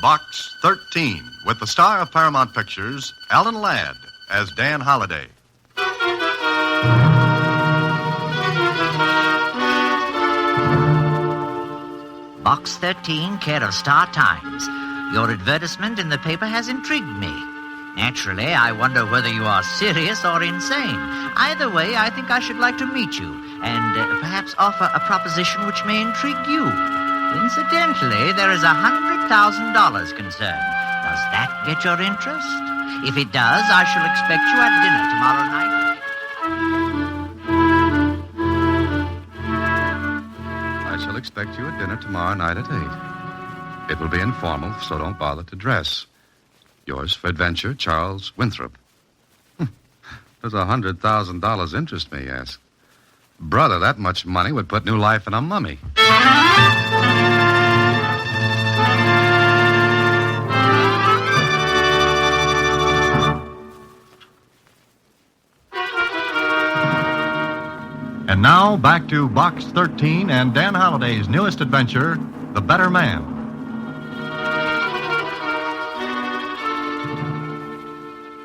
Box 13, with the star of Paramount Pictures, Alan Ladd, as Dan Holliday. Box 13, care of Star Times. Your advertisement in the paper has intrigued me. Naturally, I wonder whether you are serious or insane. Either way, I think I should like to meet you and perhaps offer a proposition which may intrigue you. Incidentally, there is $100,000 concerned. Does that get your interest? If it does, I shall expect you at dinner tomorrow night. I shall expect you at dinner tomorrow night at 8. It will be informal, so don't bother to dress. Yours for adventure, Charles Winthrop. Does $100,000 interest me, yes? Brother, that much money would put new life in a mummy. And now, back to Box 13 and Dan Holliday's newest adventure, The Better Man.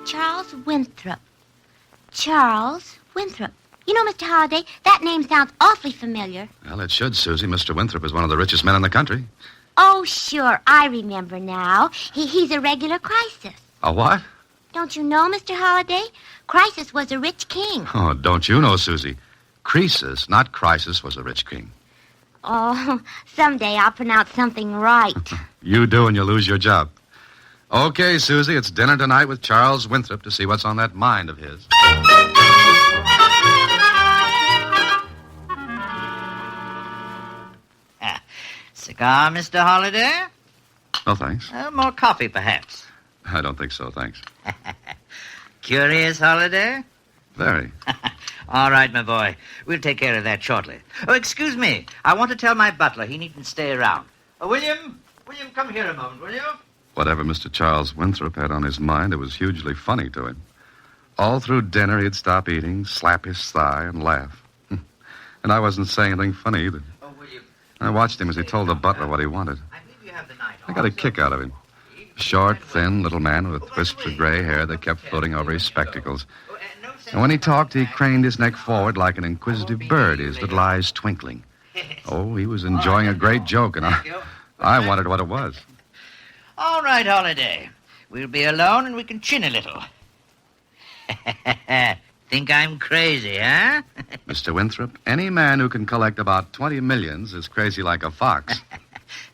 Charles Winthrop. Charles Winthrop. You know, Mr. Holliday, that name sounds awfully familiar. Well, it should, Susie. Mr. Winthrop is one of the richest men in the country. Oh, sure, I remember now. He's a regular Crisis. A what? Don't you know, Mr. Holliday? Crisis was a rich king. Oh, don't you know, Susie? Croesus, not Crisis, was a rich king. Oh, someday I'll pronounce something right. You do and you lose your job. Okay, Susie, it's dinner tonight with Charles Winthrop to see what's on that mind of his. Cigar, Mr. Holliday? No, thanks. More coffee, perhaps. I don't think so, thanks. Curious, Holliday? Very. All right, my boy. We'll take care of that shortly. Oh, excuse me. I want to tell my butler he needn't stay around. William, come here a moment, will you? Whatever Mr. Charles Winthrop had on his mind, it was hugely funny to him. All through dinner, he'd stop eating, slap his thigh, and laugh. And I wasn't saying anything funny either. Oh, William. I watched him as he told the butler what he wanted. I believe you have the night off. I got a kick out of him. A short, thin little man with wisps of gray hair that kept floating over his spectacles. And when he talked, he craned his neck forward like an inquisitive bird, his little eyes twinkling. Oh, he was enjoying a great joke, and I wondered what it was. All right, Holliday. We'll be alone and we can chin a little. Think I'm crazy, huh? Mr. Winthrop, any man who can collect about 20 millions is crazy like a fox.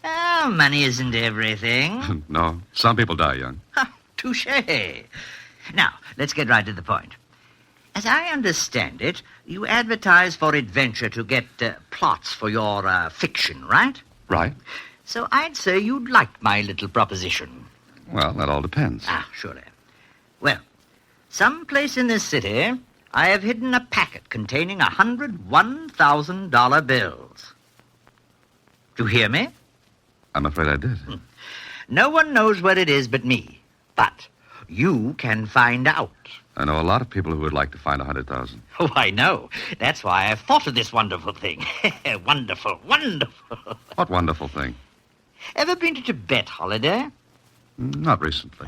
Oh, money isn't everything. No, some people die young. Touché. Now, let's get right to the point. As I understand it, you advertise for adventure to get plots for your fiction, right? Right. So I'd say you'd like my little proposition. Well, that all depends. Surely. Well, someplace in this city, I have hidden a packet containing 100 $1,000 bills. Do you hear me? I'm afraid I did. No one knows where it is but me. But you can find out. I know a lot of people who would like to find 100,000. Oh, I know. That's why I've thought of this wonderful thing. Wonderful, wonderful. What wonderful thing? Ever been to Tibet, Holliday? Not recently.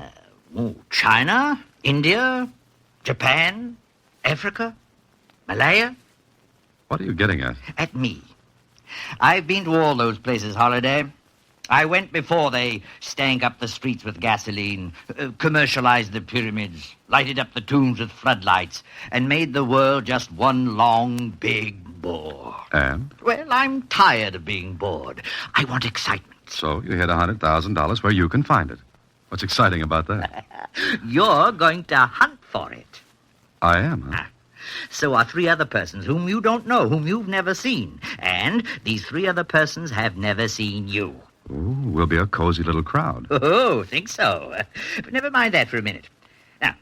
China, India, Japan, Africa, Malaya? What are you getting at? At me. I've been to all those places, Holliday. I went before they stank up the streets with gasoline, commercialized the pyramids, lighted up the tombs with floodlights, and made the world just one long, big bore. And? Well, I'm tired of being bored. I want excitement. So you hid $100,000 where you can find it. What's exciting about that? You're going to hunt for it. I am, huh? So are 3 other persons whom you don't know, whom you've never seen. And these 3 other persons have never seen you. Ooh, we'll be a cozy little crowd. Oh, think so. But never mind that for a minute. Now,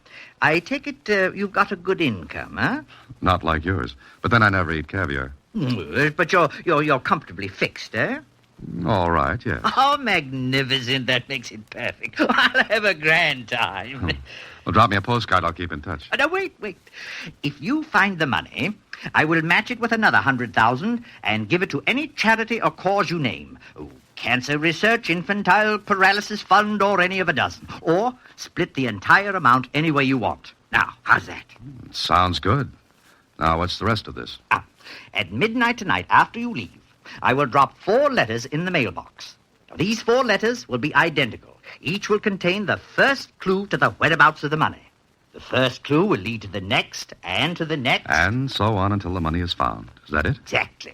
I take it you've got a good income, huh? Not like yours. But then I never eat caviar. But you're comfortably fixed, eh? All right, yes. Oh, magnificent. That makes it perfect. I'll have a grand time. Well, drop me a postcard. I'll keep in touch. Now, wait. If you find the money, I will match it with another 100,000 and give it to any charity or cause you name. Cancer Research, Infantile Paralysis Fund, or any of a dozen. Or split the entire amount any way you want. Now, how's that? Sounds good. Now, what's the rest of this? At midnight tonight, after you leave, I will drop 4 letters in the mailbox. Now, these 4 letters will be identical. Each will contain the first clue to the whereabouts of the money. The first clue will lead to the next, and to the next. And so on until the money is found. Is that it? Exactly.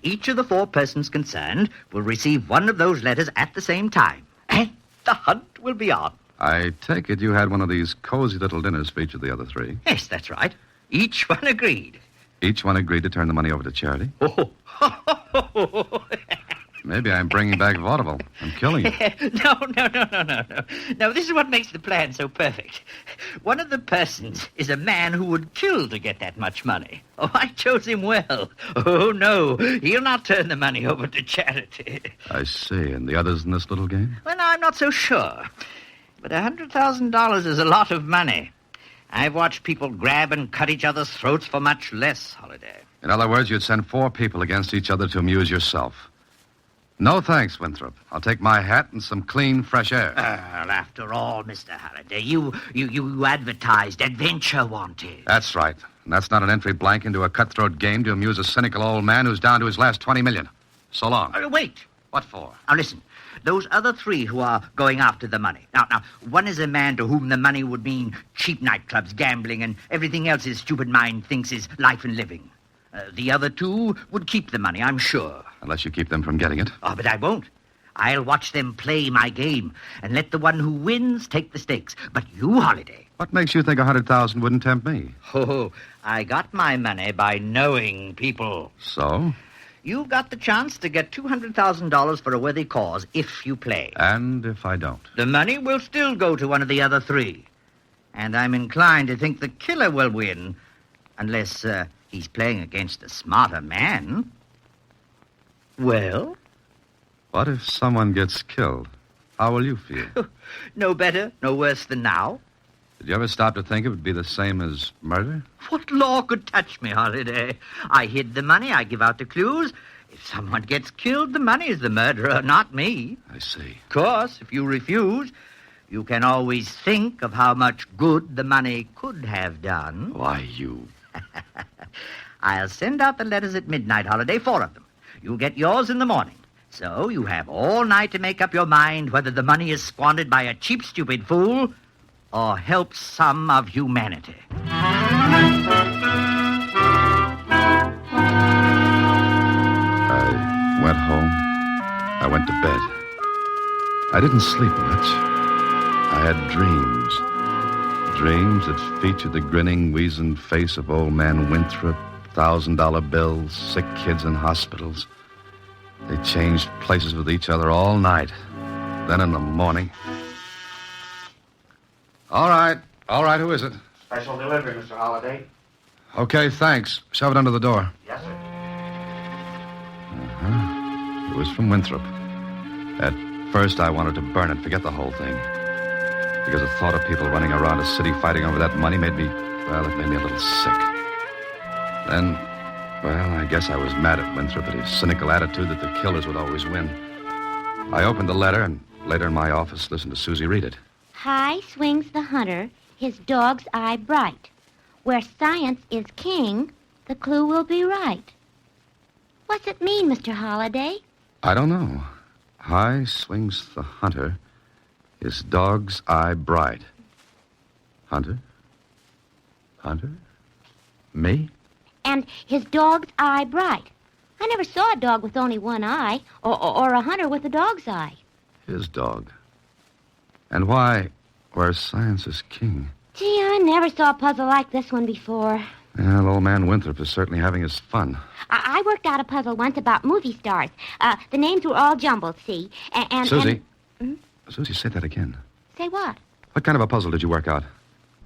Each of the 4 persons concerned will receive one of those letters at the same time. And the hunt will be on. I take it you had one of these cozy little dinners for each of the other 3. Yes, that's right. Each one agreed. Each one agreed to turn the money over to charity. Oh. Maybe I'm bringing back vaudeville. I'm killing you. No. No, this is what makes the plan so perfect. One of the persons is a man who would kill to get that much money. Oh, I chose him well. Oh, no, he'll not turn the money over to charity. I see. And the others in this little game? Well, I'm not so sure. But $100,000 is a lot of money. I've watched people grab and cut each other's throats for much less, Holiday. In other words, you'd send 4 people against each other to amuse yourself. No thanks, Winthrop. I'll take my hat and some clean, fresh air. Well, after all, Mr. Halliday, you advertised adventure wanted. That's right. And that's not an entry blank into a cutthroat game to amuse a cynical old man who's down to his last $20 million. So long. Wait. What for? Now, listen. Those other 3 who are going after the money. Now, one is a man to whom the money would mean cheap nightclubs, gambling, and everything else his stupid mind thinks is life and living. The other 2 would keep the money, I'm sure. Unless you keep them from getting it. Oh, but I won't. I'll watch them play my game and let the one who wins take the stakes. But you, Holiday. What makes you think 100,000 wouldn't tempt me? Oh, I got my money by knowing people. So? You've got the chance to get $200,000 for a worthy cause if you play. And if I don't? The money will still go to one of the other 3. And I'm inclined to think the killer will win, unless he's playing against a smarter man. Well? What if someone gets killed? How will you feel? No better, no worse than now. Did you ever stop to think it would be the same as murder? What law could touch me, Holiday? I hid the money, I give out the clues. If someone gets killed, the money is the murderer, not me. I see. Of course, if you refuse, you can always think of how much good the money could have done. Why, you... I'll send out the letters at midnight, Holiday, 4 of them. You'll get yours in the morning. So you have all night to make up your mind whether the money is squandered by a cheap, stupid fool or helps some of humanity. I went home. I went to bed. I didn't sleep much. I had dreams. Dreams that featured the grinning, weazened face of old man Winthrop, $1,000 bills, sick kids in hospitals. They changed places with each other all night. Then in the morning... All right, who is it? Special delivery, Mr. Holliday. Okay, thanks. Shove it under the door. Yes, sir. It was from Winthrop. At first, I wanted to burn it, forget the whole thing. Because the thought of people running around a city fighting over that money made me a little sick. Then, I guess I was mad at Winthrop at his cynical attitude that the killers would always win. I opened the letter and later in my office listened to Susie read it. High swings the hunter, his dog's eye bright. Where science is king, the clue will be right. What's it mean, Mr. Holliday? I don't know. High swings the hunter, his dog's eye bright. Hunter? Hunter? Me? And his dog's eye bright. I never saw a dog with only one eye, or a hunter with a dog's eye. His dog. And why, where science is king? Gee, I never saw a puzzle like this one before. Well, old man Winthrop is certainly having his fun. I worked out a puzzle once about movie stars. The names were all jumbled, see? And Susie. And... Susie, say that again. Say what? What kind of a puzzle did you work out?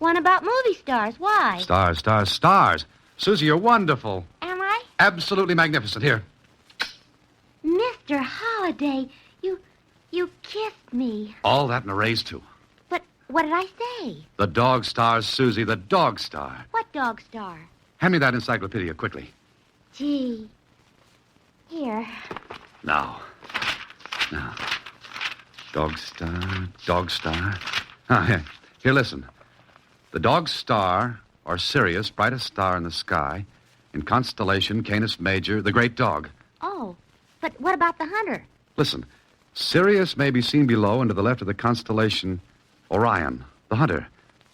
One about movie stars. Why? Stars, stars, stars. Susie, you're wonderful. Am I? Absolutely magnificent. Here. Mr. Holliday, you kissed me. All that and a raise, too. But what did I say? The dog star, Susie, the dog star. What dog star? Hand me that encyclopedia, quickly. Gee. Here. Now. Now, dog star. Here, listen. The dog star, or Sirius, brightest star in the sky, in constellation Canis Major, the great dog. Oh, but what about the hunter? Listen, Sirius may be seen below and to the left of the constellation Orion, the hunter.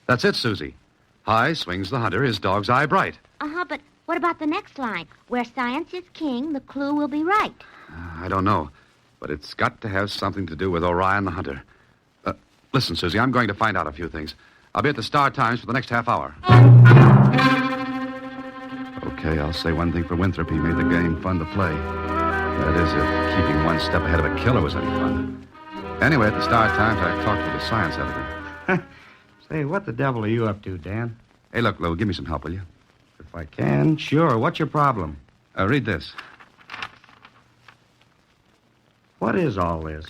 That's it, Susie. High swings the hunter, his dog's eye bright. But what about the next line? Where science is king, the clue will be right. I don't know, but it's got to have something to do with Orion the hunter. Listen, Susie, I'm going to find out a few things. I'll be at the Star Times for the next half hour. Okay, I'll say one thing for Winthrop. He made the game fun to play. That is, if keeping one step ahead of a killer was any fun. Anyway, at the Star Times, I talked with the science editor. Say, what the devil are you up to, Dan? Hey, look, Lou, give me some help, will you? If I can, sure. What's your problem? Read this. What is all this?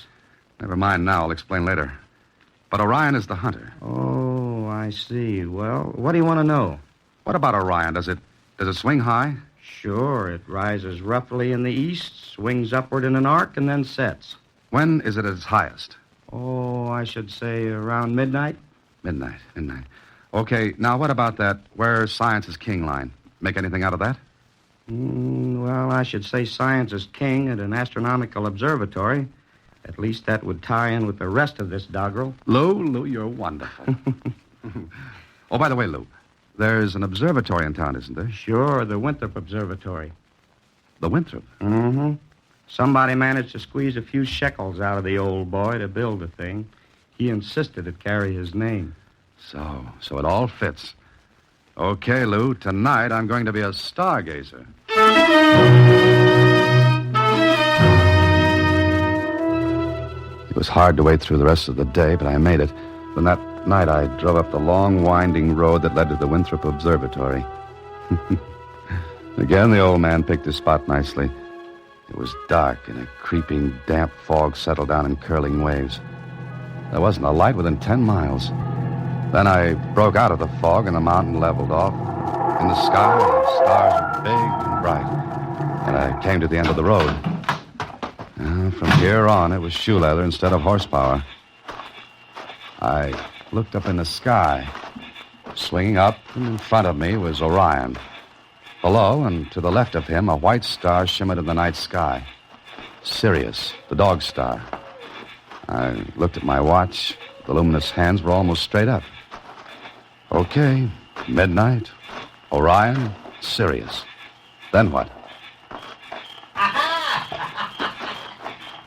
Never mind now. I'll explain later. But Orion is the hunter. Oh, I see. Well, what do you want to know? What about Orion? Does it swing high? Sure, it rises roughly in the east, swings upward in an arc, and then sets. When is it at its highest? Oh, I should say around midnight. Midnight. Okay, now what about that where science is king line? Make anything out of that? Well, I should say science is king at an astronomical observatory. At least that would tie in with the rest of this doggerel. Lou, you're wonderful. Oh, by the way, Lou, there's an observatory in town, isn't there? Sure, the Winthrop Observatory. The Winthrop? Mm-hmm. Somebody managed to squeeze a few shekels out of the old boy to build the thing. He insisted it carry his name. So it all fits. Okay, Lou, tonight I'm going to be a stargazer. It was hard to wait through the rest of the day, but I made it. Then that night I drove up the long, winding road that led to the Winthrop Observatory. Again, the old man picked his spot nicely. It was dark, and a creeping, damp fog settled down in curling waves. There wasn't a light within 10 miles. Then I broke out of the fog, and the mountain leveled off. In the sky, the stars were big and bright. And I came to the end of the road. From here on, it was shoe leather instead of horsepower. I looked up in the sky. Swinging up, and in front of me was Orion. Below and to the left of him, a white star shimmered in the night sky. Sirius, the dog star. I looked at my watch. The luminous hands were almost straight up. Okay, midnight, Orion, Sirius. Then what?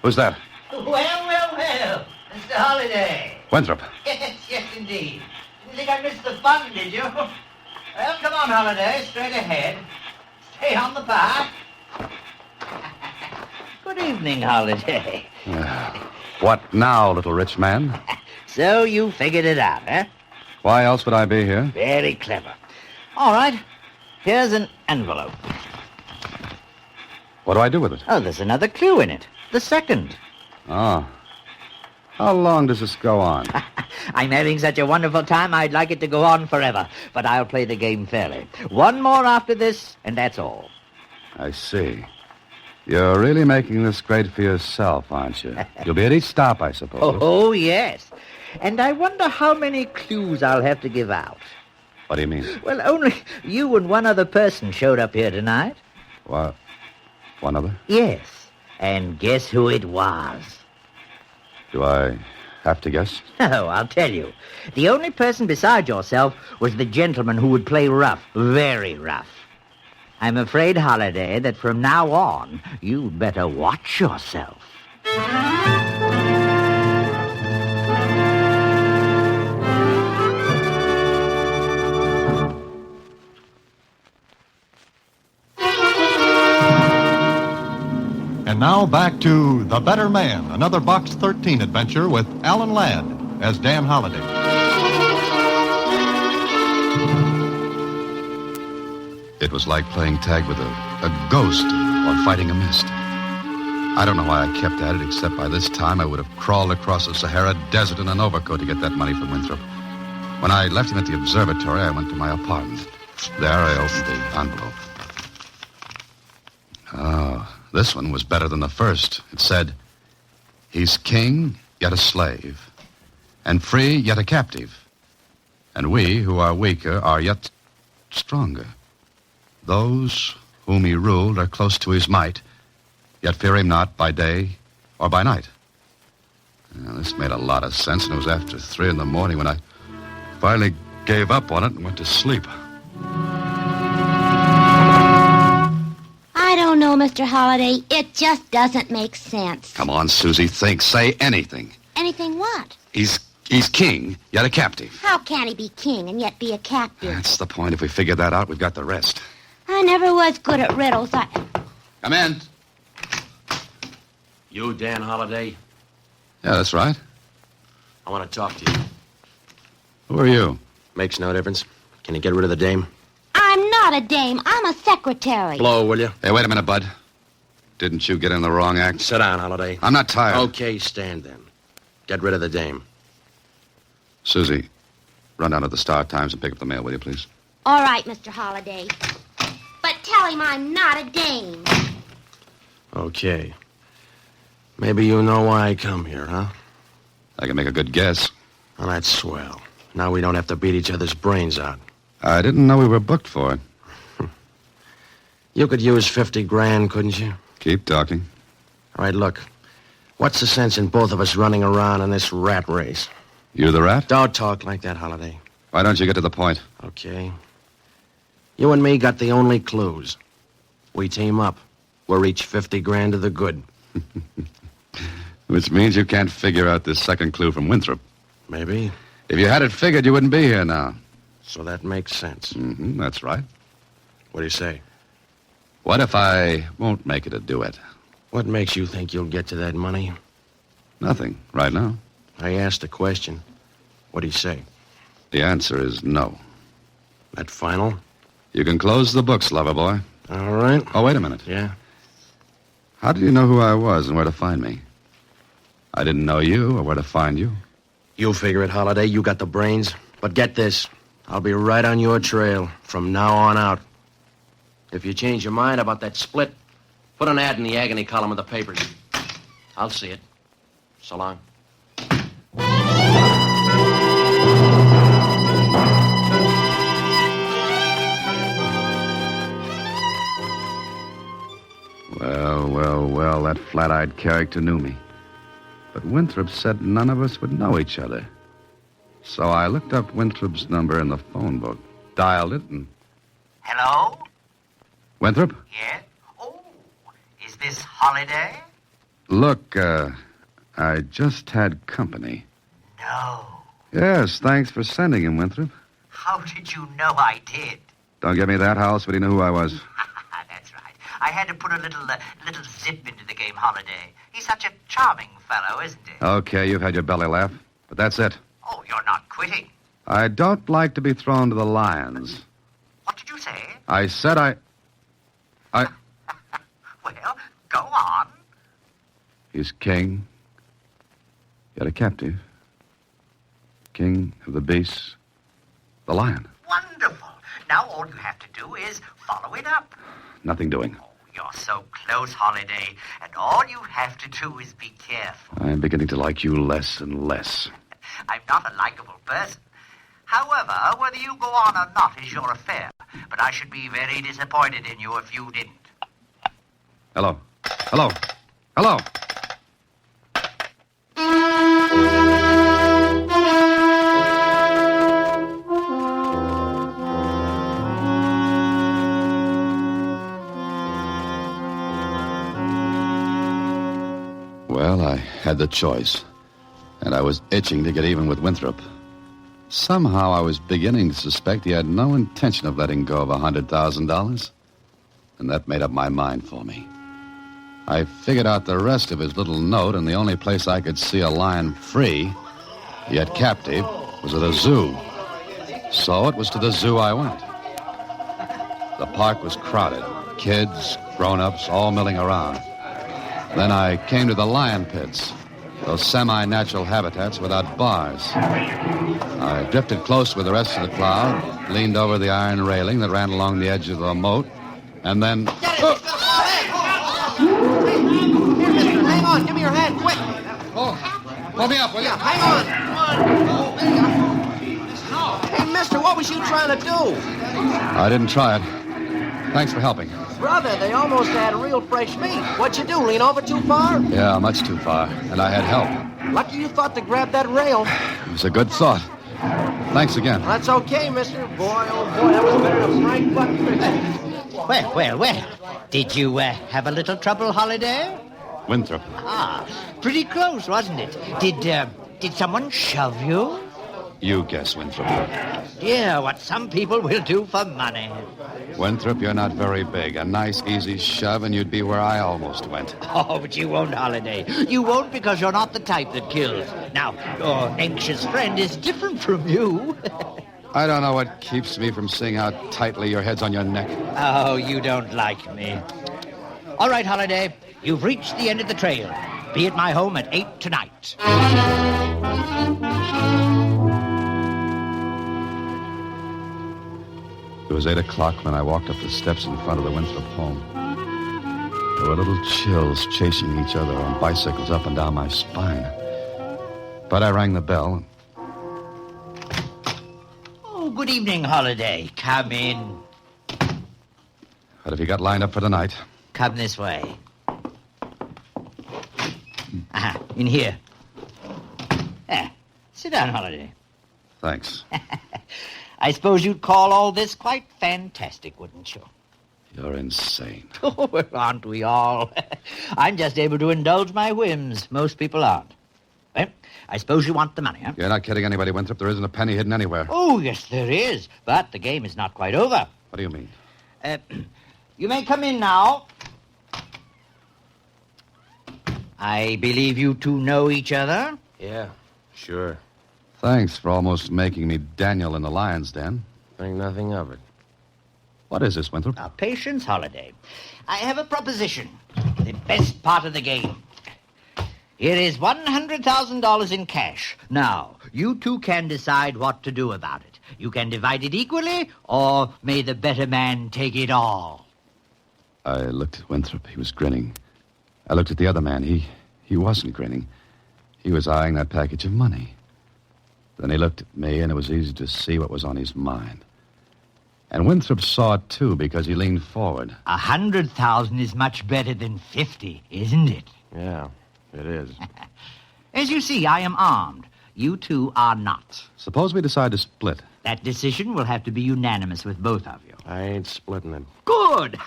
Who's that? Well, Mr. Holliday. Winthrop. Yes, indeed. Didn't think I missed the fun, did you? Well, come on, Holliday, straight ahead. Stay on the path. Good evening, Holliday. What now, little rich man? So you figured it out, eh? Why else would I be here? Very clever. All right, here's an envelope. What do I do with it? Oh, there's another clue in it. The second. Oh. How long does this go on? I'm having such a wonderful time, I'd like it to go on forever. But I'll play the game fairly. One more after this, and that's all. I see. You're really making this great for yourself, aren't you? You'll be at each stop, I suppose. Oh, yes. And I wonder how many clues I'll have to give out. What do you mean? Well, only you and one other person showed up here tonight. What? One other? Yes. And guess who it was? Do I have to guess? Oh, I'll tell you. The only person besides yourself was the gentleman who would play rough, very rough. I'm afraid, Holliday, that from now on, you'd better watch yourself. And now back to The Better Man, another Box 13 adventure with Alan Ladd as Dan Holliday. It was like playing tag with a ghost or fighting a mist. I don't know why I kept at it, except by this time I would have crawled across the Sahara Desert in an overcoat to get that money from Winthrop. When I left him at the observatory, I went to my apartment. There I opened the envelope. Oh, this one was better than the first. It said, He's king, yet a slave, and free, yet a captive. And we, who are weaker, are yet stronger. Those whom he ruled are close to his might, yet fear him not by day or by night. Now, this made a lot of sense, and it was after 3 in the morning when I finally gave up on it and went to sleep. I don't know, Mr. Holliday. It just doesn't make sense. Come on, Susie, think. Say anything. Anything what? He's king, yet a captive. How can he be king and yet be a captive? That's the point. If we figure that out, we've got the rest. I never was good at riddles. Come in. You, Dan Holliday? Yeah, that's right. I want to talk to you. Who are you? Makes no difference. Can you get rid of the dame? I'm not a dame. I'm a secretary. Blow, will you? Hey, wait a minute, Bud. Didn't you get in the wrong act? Sit down, Holliday. I'm not tired. Okay, stand then. Get rid of the dame. Susie, run down to the Star-Times and pick up the mail, will you, please? All right, Mr. Holliday. But tell him I'm not a dame. Okay. Maybe you know why I come here, huh? I can make a good guess. Well, that's swell. Now we don't have to beat each other's brains out. I didn't know we were booked for it. You could use 50 grand, couldn't you? Keep talking. All right, look. What's the sense in both of us running around in this rat race? You the rat? Don't talk like that, Holliday. Why don't you get to the point? Okay. You and me got the only clues. We team up. We're each 50 grand to the good. Which means you can't figure out this second clue from Winthrop. Maybe. If you had it figured, you wouldn't be here now. So that makes sense. Mm-hmm, that's right. What do you say? What if I won't make it a duet? What makes you think you'll get to that money? Nothing, right now. I asked a question. What do you say? The answer is no. That final? You can close the books, lover boy. All right. Oh, wait a minute. Yeah? How did you know who I was and where to find me? I didn't know you or where to find you. You figure it, Holliday. You got the brains. But get this. I'll be right on your trail from now on out. If you change your mind about that split, put an ad in the agony column of the papers. I'll see it. So long. Well, that flat-eyed character knew me. But Winthrop said none of us would know each other. So I looked up Winthrop's number in the phone book, dialed it, and... Hello? Winthrop? Yes? Oh, is this Holiday? Look, I just had company. No. Yes, thanks for sending him, Winthrop. How did you know I did? Don't give me that, how else would he know who I was? That's right. I had to put a little zip into the game, Holiday. He's such a charming fellow, isn't he? Okay, you've had your belly laugh, but that's it. Oh, you're not quitting. I don't like to be thrown to the lions. What did you say? I said I... Well, go on. He's king, yet a captive. King of the beasts, the lion. Wonderful. Now all you have to do is follow it up. Nothing doing. Oh, you're so close, Holiday, and all you have to do is be careful. I'm beginning to like you less and less. I'm not a likable person. However, whether you go on or not is your affair. But I should be very disappointed in you if you didn't. Hello. Hello. Hello. Well, I had the choice, and I was itching to get even with Winthrop. Somehow I was beginning to suspect he had no intention of letting go of $100,000, and that made up my mind for me. I figured out the rest of his little note, and the only place I could see a lion free, yet captive, was at a zoo. So it was to the zoo I went. The park was crowded, kids, grown-ups, all milling around. Then I came to the lion pits, those semi-natural habitats without bars. I drifted close with the rest of the crowd, leaned over the iron railing that ran along the edge of the moat, and then... Hang on, give me your hand, quick. Pull me up, will you? Hang on. Hey, mister, what was you trying to do? I didn't try it. Thanks for helping. Brother, they almost had real fresh meat. What'd you do, lean over too far? Yeah, much too far. And I had help. Lucky you thought to grab that rail. It was a good thought. Thanks again. That's okay, mister. Boy, oh boy, that was better than Frank Buck. Well. Did you have a little trouble, Holiday? Winthrop. Pretty close, wasn't it? Did someone shove you? You guess, Winthrop. Dear, what some people will do for money. Winthrop, you're not very big. A nice, easy shove, and you'd be where I almost went. Oh, but you won't, Holiday. You won't because you're not the type that kills. Now, your anxious friend is different from you. I don't know what keeps me from seeing how tightly your head's on your neck. Oh, you don't like me. All right, Holiday. You've reached the end of the trail. Be at my home at 8 tonight. It was 8 o'clock when I walked up the steps in front of the Winthrop home. There were little chills chasing each other on bicycles up and down my spine. But I rang the bell. Oh, good evening, Holiday. Come in. What have you got lined up for tonight? Come this way. In here. Sit down, Holiday. Thanks. I suppose you'd call all this quite fantastic, wouldn't you? You're insane. Oh, well, aren't we all? I'm just able to indulge my whims. Most people aren't. Well, I suppose you want the money, huh? You're not kidding anybody, Winthrop. There isn't a penny hidden anywhere. Oh, yes, there is. But the game is not quite over. What do you mean? You may come in now. I believe you two know each other? Yeah, sure. Thanks for almost making me Daniel in the lion's den. Think nothing of it. What is this, Winthrop? Now, patience, Holiday. I have a proposition. The best part of the game. Here is $100,000 in cash. Now, you two can decide what to do about it. You can divide it equally, or may the better man take it all. I looked at Winthrop. He was grinning. I looked at the other man. He wasn't grinning. He was eyeing that package of money. Then he looked at me, and it was easy to see what was on his mind. And Winthrop saw it, too, because he leaned forward. 100,000 is much better than 50, isn't it? Yeah, it is. As you see, I am armed. You two are not. Suppose we decide to split. That decision will have to be unanimous with both of you. I ain't splitting it. Good!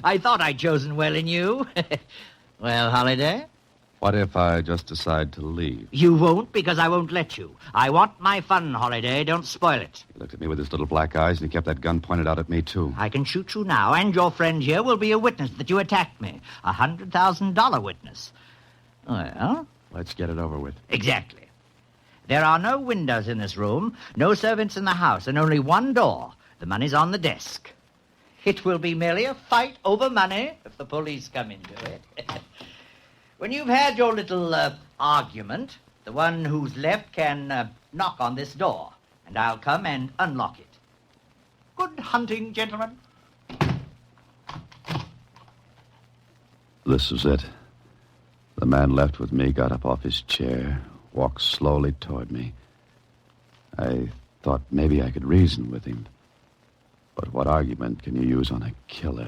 I thought I'd chosen well in you. Well, Holiday? What if I just decide to leave? You won't, because I won't let you. I want my fun, Holiday. Don't spoil it. He looked at me with his little black eyes, and he kept that gun pointed out at me, too. I can shoot you now, and your friend here will be a witness that you attacked me. A $100,000 witness. Well? Let's get it over with. Exactly. There are no windows in this room, no servants in the house, and only one door. The money's on the desk. It will be merely a fight over money if the police come into it. When you've had your little argument, the one who's left can knock on this door, and I'll come and unlock it. Good hunting, gentlemen. This was it. The man left with me got up off his chair, walked slowly toward me. I thought maybe I could reason with him. But what argument can you use on a killer?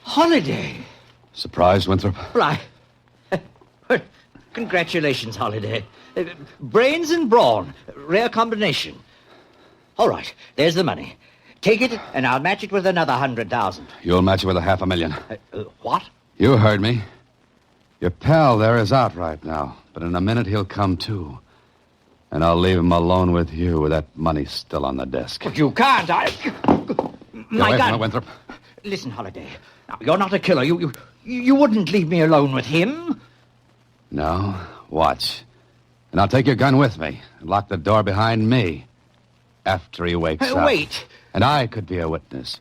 Holiday. Surprised, Winthrop? Right. Congratulations, Holiday. Brains and brawn. Rare combination. All right, there's the money. Take it, and I'll match it with another 100,000. You'll match it with $500,000. What? You heard me. Your pal there is out right now, but in a minute he'll come to. And I'll leave him alone with you with that money still on the desk. But you can't. My Get away from gun. it, Winthrop. Listen, Holiday. Now, you're not a killer. You wouldn't leave me alone with him. No, watch. And I'll take your gun with me and lock the door behind me after he wakes up. Wait. And I could be a witness.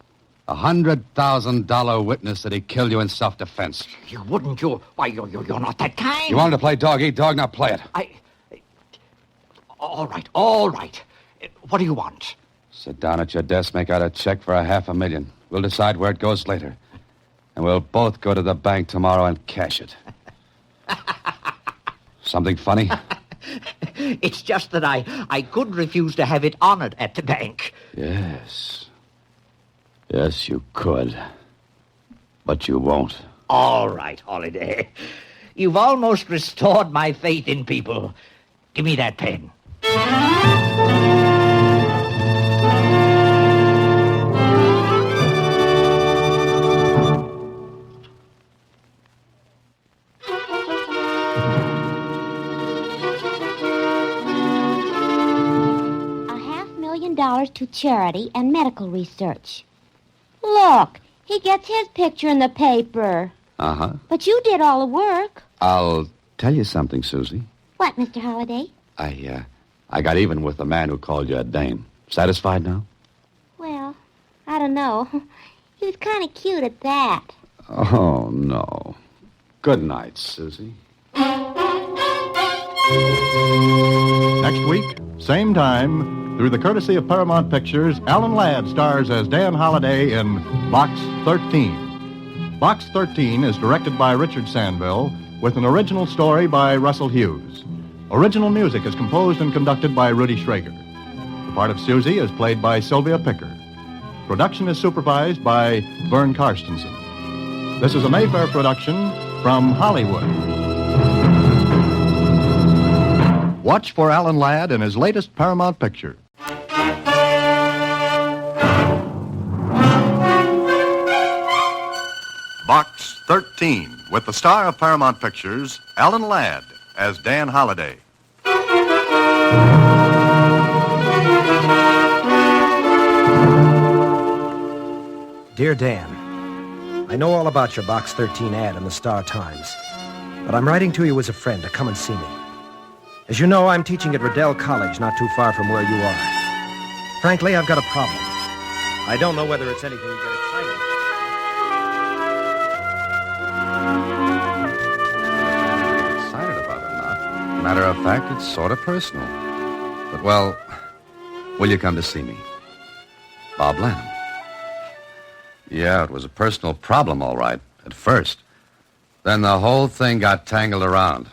$100,000 witness that he killed you in self-defense. You wouldn't, you... Why, you're not that kind. You wanted to play dog-eat-dog, now play it. All right. What do you want? Sit down at your desk, make out a check for $500,000. We'll decide where it goes later. And we'll both go to the bank tomorrow and cash it. Something funny? It's just that I could refuse to have it honored at the bank. Yes. Yes, you could. But you won't. All right, Holiday. You've almost restored my faith in people. Give me that pen. $500,000 to charity and medical research. Look, he gets his picture in the paper. Uh-huh. But you did all the work. I'll tell you something, Susie. What, Mr. Holliday? I got even with the man who called you a dame. Satisfied now? Well, I don't know. He was kind of cute at that. Oh, no. Good night, Susie. Next week, same time, through the courtesy of Paramount Pictures, Alan Ladd stars as Dan Holliday in Box 13. Box 13 is directed by Richard Sandville with an original story by Russell Hughes. Original music is composed and conducted by Rudy Schrager. The part of Susie is played by Sylvia Picker. Production is supervised by Vern Karstensen. This is a Mayfair production from Hollywood. Watch for Alan Ladd in his latest Paramount picture. Box 13, with the star of Paramount Pictures, Alan Ladd, as Dan Holliday. Dear Dan, I know all about your Box 13 ad in the Star-Times, but I'm writing to you as a friend to come and see me. As you know, I'm teaching at Riddell College, not too far from where you are. Frankly, I've got a problem. I don't know whether it's anything you get excited about. Excited about it or not. Matter of fact, it's sort of personal. But, well, will you come to see me? Bob Lanham. Yeah, it was a personal problem, all right, at first. Then the whole thing got tangled around.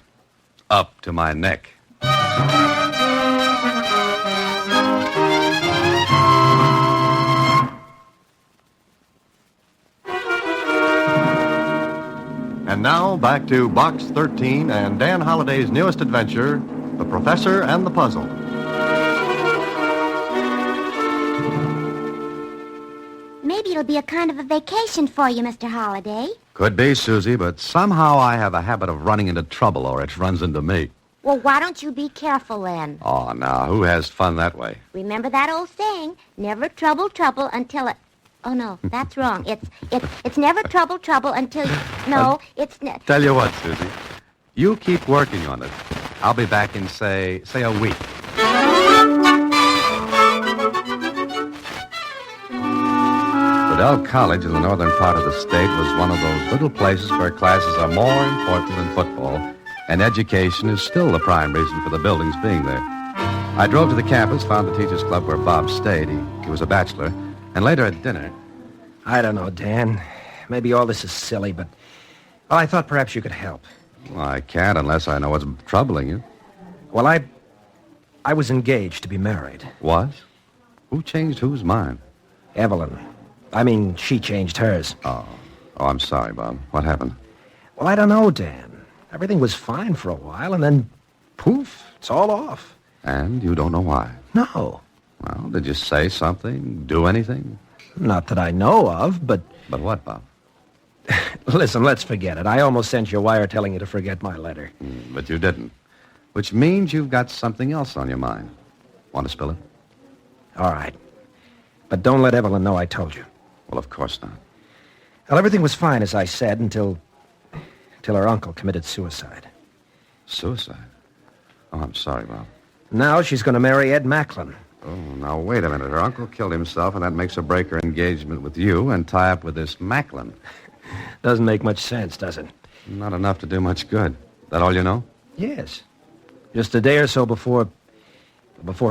Up to my neck. And now, back to Box 13 and Dan Holliday's newest adventure, The Professor and the Puzzle. Maybe it'll be a kind of a vacation for you, Mr. Holliday. Could be, Susie, but somehow I have a habit of running into trouble, or it runs into me. Well, why don't you be careful then? Oh, now, who has fun that way? Remember that old saying, never trouble until it... Oh, no, that's wrong. It's never trouble until you... No, it's... Tell you what, Susie. You keep working on it. I'll be back in, say a week. Riddell College in the northern part of the state was one of those little places where classes are more important than football, and education is still the prime reason for the buildings being there. I drove to the campus, found the teachers' club where Bob stayed. He was a bachelor. And later at dinner... I don't know, Dan. Maybe all this is silly, but... Well, I thought perhaps you could help. Well, I can't unless I know what's troubling you. Well, I was engaged to be married. Was? Who changed whose mind? Evelyn. I mean, she changed hers. Oh, I'm sorry, Bob. What happened? Well, I don't know, Dan. Everything was fine for a while, and then, poof, it's all off. And you don't know why? No. Well, did you say something? Do anything? Not that I know of, but... But what, Bob? Listen, let's forget it. I almost sent you a wire telling you to forget my letter. But you didn't. Which means you've got something else on your mind. Want to spill it? All right. But don't let Evelyn know I told you. Well, of course not. Well, everything was fine, as I said, until her uncle committed suicide. Suicide? Oh, I'm sorry, Bob. Now she's going to marry Ed Macklin, Oh, now, wait a minute. Her uncle killed himself, and that makes her break her engagement with you and tie up with this Macklin. Doesn't make much sense, does it? Not enough to do much good. That all you know? Yes. Just a day or so before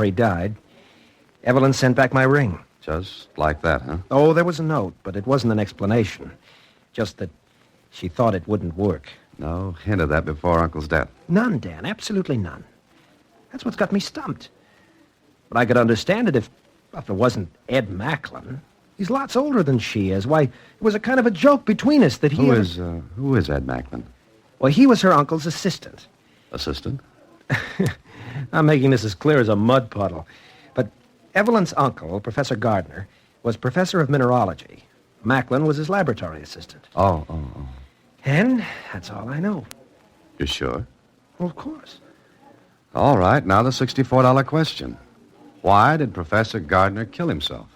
he died, Evelyn sent back my ring. Just like that, huh? Oh, there was a note, but it wasn't an explanation. Just that she thought it wouldn't work. No hint of that before Uncle's death. None, Dan. Absolutely none. That's what's got me stumped. But I could understand it if it wasn't Ed Macklin. He's lots older than she is. Why, it was a kind of a joke between us that he... Who is Ed Macklin? Well, he was her uncle's assistant. Assistant? I'm making this as clear as a mud puddle. But Evelyn's uncle, Professor Gardner, was professor of mineralogy. Macklin was his laboratory assistant. Oh. And that's all I know. You sure? Well, of course. All right, now the $64 question. Why did Professor Gardner kill himself?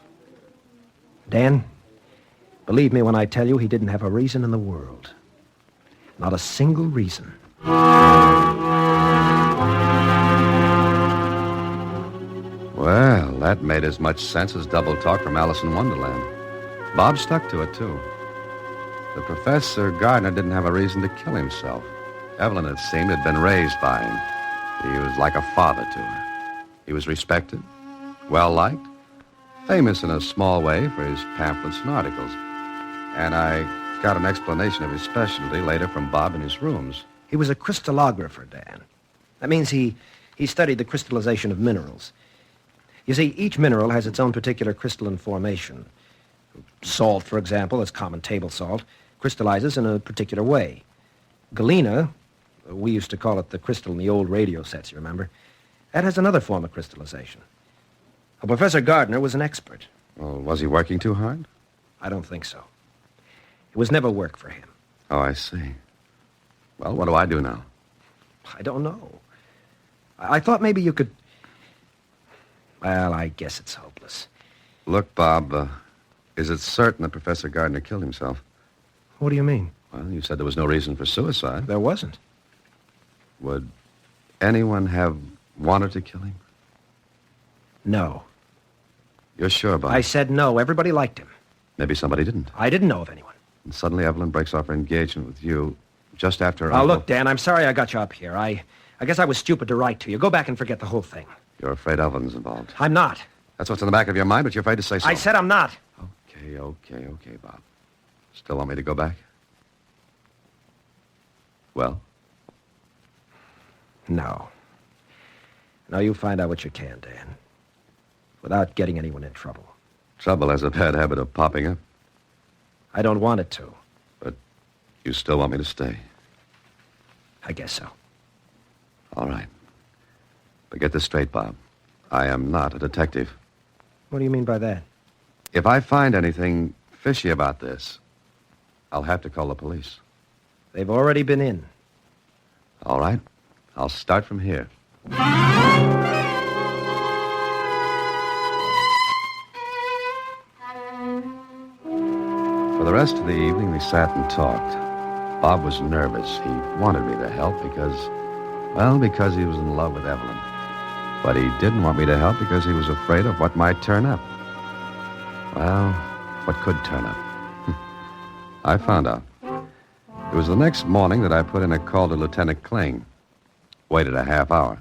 Dan, believe me when I tell you he didn't have a reason in the world. Not a single reason. Well, that made as much sense as double talk from Alice in Wonderland. Bob stuck to it, too. The Professor Gardner didn't have a reason to kill himself. Evelyn, it seemed, had been raised by him. He was like a father to her. He was respected, well-liked, famous in a small way for his pamphlets and articles. And I got an explanation of his specialty later from Bob in his rooms. He was a crystallographer, Dan. That means he studied the crystallization of minerals. You see, each mineral has its own particular crystalline formation. Salt, for example, that's common table salt, crystallizes in a particular way. Galena, we used to call it the crystal in the old radio sets, you remember? That has another form of crystallization. Well, Professor Gardner was an expert. Well, was he working too hard? I don't think so. It was never work for him. Oh, I see. Well, what do I do now? I don't know. I thought maybe you could... Well, I guess it's hopeless. Look, Bob, is it certain that Professor Gardner killed himself? What do you mean? Well, you said there was no reason for suicide. There wasn't. Would anyone have wanted to kill him? No. You're sure, Bob? I said no. Everybody liked him. Maybe somebody didn't. I didn't know of anyone. And suddenly Evelyn breaks off her engagement with you just after her Now, uncle... look, Dan, I'm sorry I got you up here. I guess I was stupid to write to you. Go back and forget the whole thing. You're afraid Evelyn's involved. I'm not. That's what's in the back of your mind, but you're afraid to say so. I said I'm not. Okay, Bob. Still want me to go back? Well? No. No, you find out what you can, Dan. Without getting anyone in trouble. Trouble has a bad habit of popping up. I don't want it to. But you still want me to stay? I guess so. All right. But get this straight, Bob. I am not a detective. What do you mean by that? If I find anything fishy about this, I'll have to call the police. They've already been in. All right. I'll start from here. For the rest of the evening, we sat and talked. Bob was nervous. He wanted me to help because he was in love with Evelyn. But he didn't want me to help because he was afraid of what might turn up. Well, what could turn up? I found out. It was the next morning that I put in a call to Lieutenant Kling. Waited a half hour.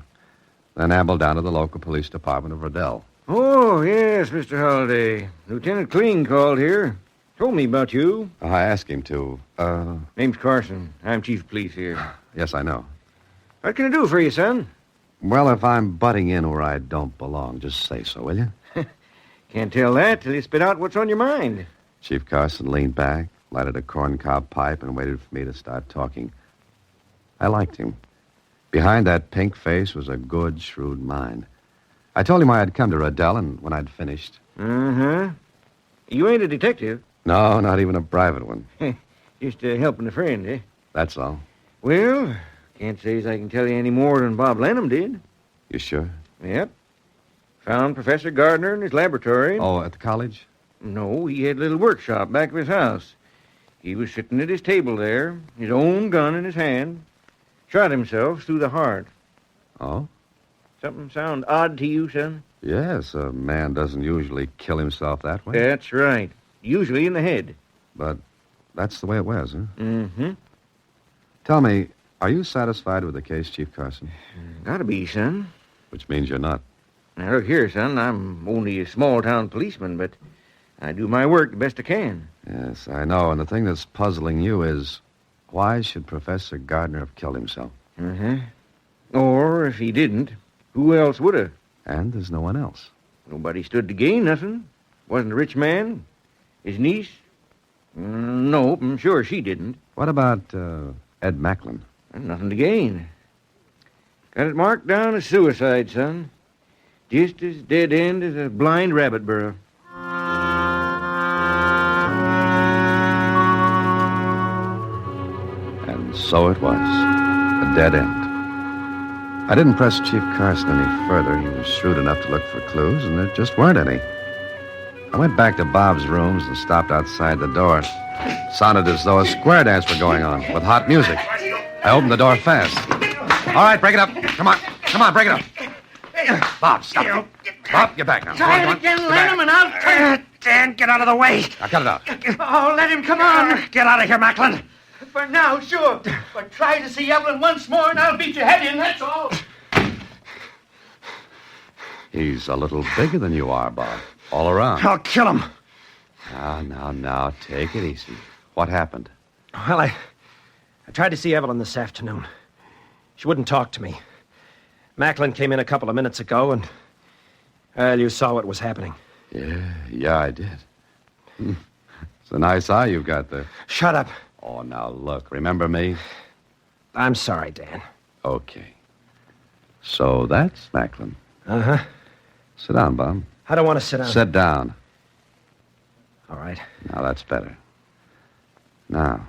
Then ambled down to the local police department of Riddell. Oh, yes, Mr. Holliday. Lieutenant Kling called here. Told me about you. I asked him to. Name's Carson. I'm chief of police here. Yes, I know. What can I do for you, son? Well, if I'm butting in where I don't belong, just say so, will you? Can't tell that till you spit out what's on your mind. Chief Carson leaned back, lighted a corncob pipe, and waited for me to start talking. I liked him. Behind that pink face was a good, shrewd mind. I told him I had come to Riddell, and when I'd finished... Uh-huh. You ain't a detective. No, not even a private one. Just helping a friend, eh? That's all. Well, can't say as I can tell you any more than Bob Lanham did. You sure? Yep. Found Professor Gardner in his laboratory. Oh, at the college? No, he had a little workshop back of his house. He was sitting at his table there, his own gun in his hand. Shot himself through the heart. Oh? Something sound odd to you, son? Yes, a man doesn't usually kill himself that way. That's right. Usually in the head. But that's the way it was, huh? Mm-hmm. Tell me, are you satisfied with the case, Chief Carson? Gotta be, son. Which means you're not. Now, look here, son. I'm only a small-town policeman, but I do my work the best I can. Yes, I know. And the thing that's puzzling you is, why should Professor Gardner have killed himself? Uh-huh. Or, if he didn't, who else would have? And there's no one else. Nobody stood to gain nothing. Wasn't a rich man. His niece? Nope, I'm sure she didn't. What about Ed Macklin? Nothing to gain. Got it marked down as suicide, son. Just as dead end as a blind rabbit burrow. And so it was. A dead end. I didn't press Chief Carson any further. He was shrewd enough to look for clues, and there just weren't any. I went back to Bob's rooms and stopped outside the door. It sounded as though a square dance were going on, with hot music. I opened the door fast. All right, break it up. Come on, break it up. Bob, stop. Bob, get back now. Try it again, Lanham, and I'll turn it. Dan, get out of the way. Now, cut it out. Oh, let him come on. Get out of here, Macklin. For now, sure. But try to see Evelyn once more, and I'll beat your head in, that's all. He's a little bigger than you are, Bob. All around. I'll kill him. Now, take it easy. What happened? Well, I tried to see Evelyn this afternoon. She wouldn't talk to me. Macklin came in a couple of minutes ago, and, well, you saw what was happening. Yeah, I did. It's a nice eye you've got there. Shut up. Oh, now, look, remember me? I'm sorry, Dan. Okay. So that's Macklin. Uh-huh. Sit down, Bob. I don't want to sit down. Sit down. All right. Now, that's better. Now,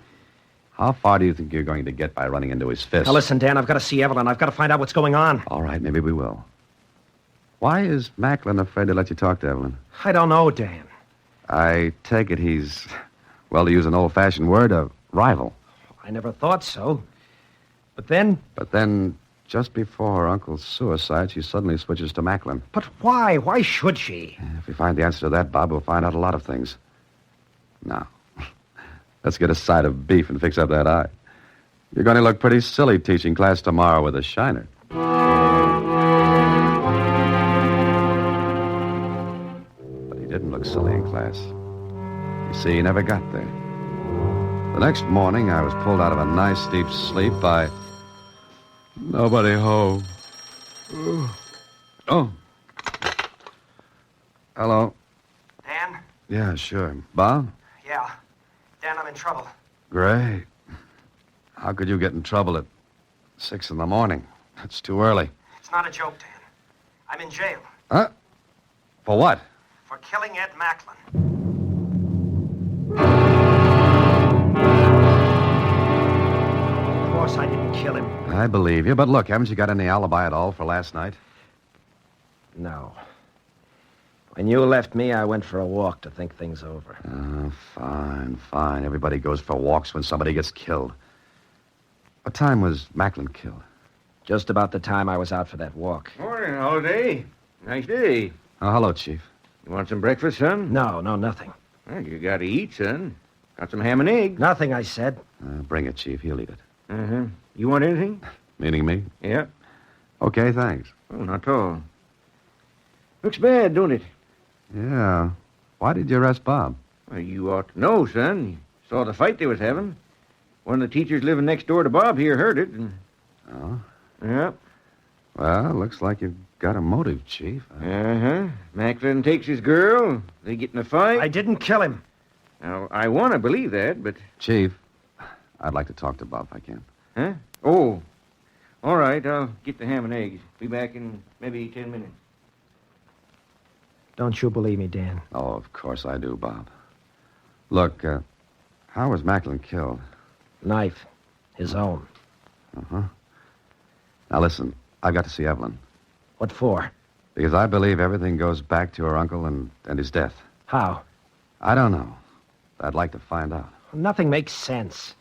how far do you think you're going to get by running into his fist? Now, listen, Dan, I've got to see Evelyn. I've got to find out what's going on. All right, maybe we will. Why is Macklin afraid to let you talk to Evelyn? I don't know, Dan. I take it he's, well, to use an old-fashioned word, a rival. I never thought so. But then, just before her uncle's suicide, she suddenly switches to Macklin. But why? Why should she? If we find the answer to that, Bob, we'll find out a lot of things. Now, let's get a side of beef and fix up that eye. You're going to look pretty silly teaching class tomorrow with a shiner. But he didn't look silly in class. You see, he never got there. The next morning, I was pulled out of a nice deep sleep by nobody home. Oh. Hello. Dan? Yeah, sure. Bob? Yeah. Dan, I'm in trouble. Great. How could you get in trouble at 6 in the morning? That's too early. It's not a joke, Dan. I'm in jail. Huh? For what? For killing Ed Macklin. Of course I didn't kill him. I believe you, but look, haven't you got any alibi at all for last night? No. When you left me, I went for a walk to think things over. Oh, fine. Everybody goes for walks when somebody gets killed. What time was Macklin killed? Just about the time I was out for that walk. Morning, Holiday. Nice day. Oh, hello, Chief. You want some breakfast, son? No, nothing. Well, you gotta eat, son. Got some ham and eggs. Nothing, I said. Bring it, Chief. He'll eat it. Uh-huh. You want anything? Meaning me? Yeah. Okay, thanks. Oh, not at all. Looks bad, don't it? Yeah. Why did you arrest Bob? Well, you ought to know, son. You saw the fight they was having. One of the teachers living next door to Bob here heard it. And... Oh? Yeah. Well, looks like you've got a motive, Chief. Uh-huh. Macklin takes his girl. They get in a fight. I didn't kill him. Now, I want to believe that, but... Chief, I'd like to talk to Bob if I can. Huh? Oh. All right, I'll get the ham and eggs. Be back in maybe 10 minutes. Don't you believe me, Dan? Oh, of course I do, Bob. Look, how was Macklin killed? Knife. His own. Uh-huh. Now, listen, I've got to see Evelyn. What for? Because I believe everything goes back to her uncle and his death. How? I don't know. I'd like to find out. Nothing makes sense.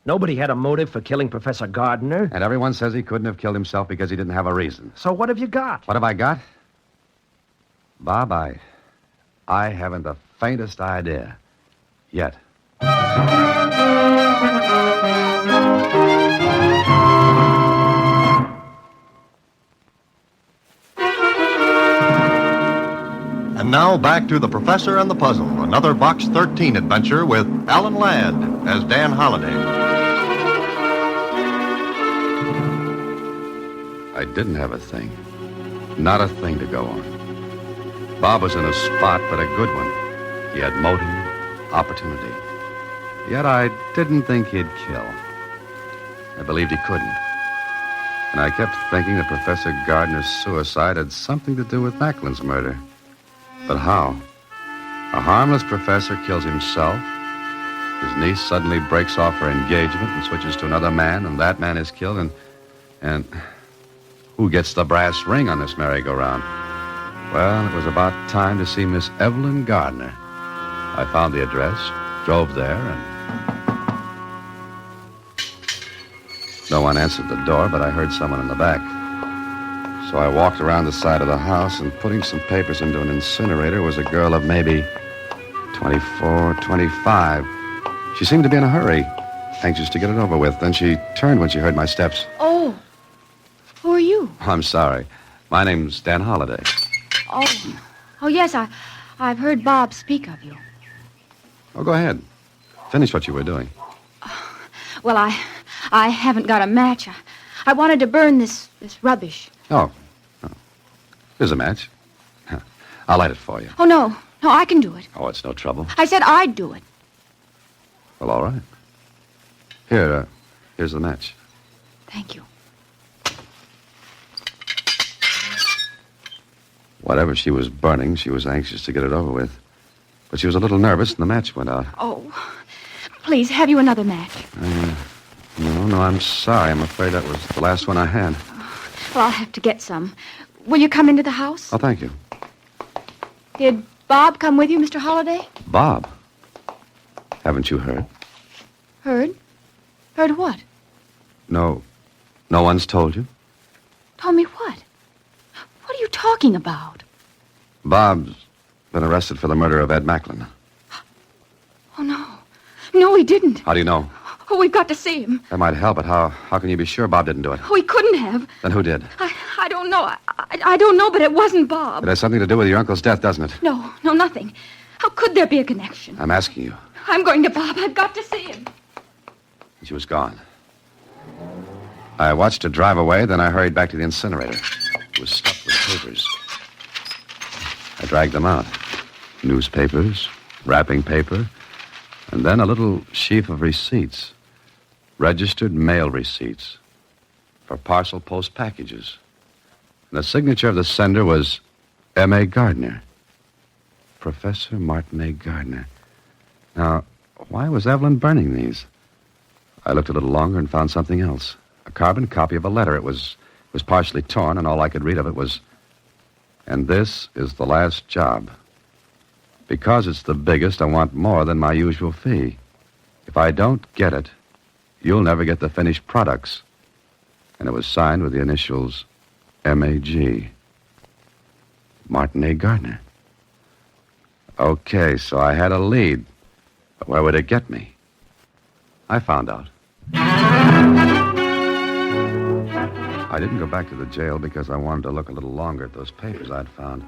Nobody had a motive for killing Professor Gardner. And everyone says he couldn't have killed himself because he didn't have a reason. So what have you got? What have I got? Bob, I haven't the faintest idea. Yet. And now back to The Professor and the Puzzle, another Box 13 adventure with Alan Ladd as Dan Holliday. I didn't have a thing. Not a thing to go on. Bob was in a spot, but a good one. He had motive, opportunity. Yet I didn't think he'd kill. I believed he couldn't. And I kept thinking that Professor Gardner's suicide had something to do with Macklin's murder. But how? A harmless professor kills himself. His niece suddenly breaks off her engagement and switches to another man, and that man is killed, and who gets the brass ring on this merry-go-round? Well, it was about time to see Miss Evelyn Gardner. I found the address, drove there, and no one answered the door, but I heard someone in the back. So I walked around the side of the house, and putting some papers into an incinerator was a girl of maybe 24, 25. She seemed to be in a hurry, anxious to get it over with. Then she turned when she heard my steps. Oh, who are you? I'm sorry. My name's Dan Holliday. Oh, yes, I've heard Bob speak of you. Oh, go ahead. Finish what you were doing. Well, I haven't got a match. I wanted to burn this rubbish. Oh. Here's a match. I'll light it for you. Oh, no, I can do it. Oh, it's no trouble. I said I'd do it. Well, all right. Here's the match. Thank you. Whatever she was burning, she was anxious to get it over with. But she was a little nervous, and the match went out. Oh, please, have you another match? No, I'm sorry. I'm afraid that was the last one I had. Well, I'll have to get some. Will you come into the house? Oh, thank you. Did Bob come with you, Mr. Holliday? Bob? Haven't you heard? Heard? Heard what? No one's told you? Told me what? What are you talking about? Bob's been arrested for the murder of Ed Macklin. Oh, no. No, he didn't. How do you know? Oh, we've got to see him. That might help, but how can you be sure Bob didn't do it? Oh, he couldn't have. Then who did? I don't know. I don't know, but it wasn't Bob. It has something to do with your uncle's death, doesn't it? No, nothing. How could there be a connection? I'm asking you. I'm going to Bob. I've got to see him. She was gone. I watched her drive away, then I hurried back to the incinerator. It was stuffed with papers. I dragged them out. Newspapers, wrapping paper, and then a little sheaf of receipts. Registered mail receipts for parcel post packages. And the signature of the sender was M.A. Gardner. Professor Martin A. Gardner. Now, why was Evelyn burning these? I looked a little longer and found something else. A carbon copy of a letter. It was partially torn, and all I could read of it was, "And this is the last job. Because it's the biggest, I want more than my usual fee. If I don't get it, you'll never get the finished products." And it was signed with the initials M.A.G. Martin A. Gardner. Okay, so I had a lead. But where would it get me? I found out. I didn't go back to the jail because I wanted to look a little longer at those papers I'd found.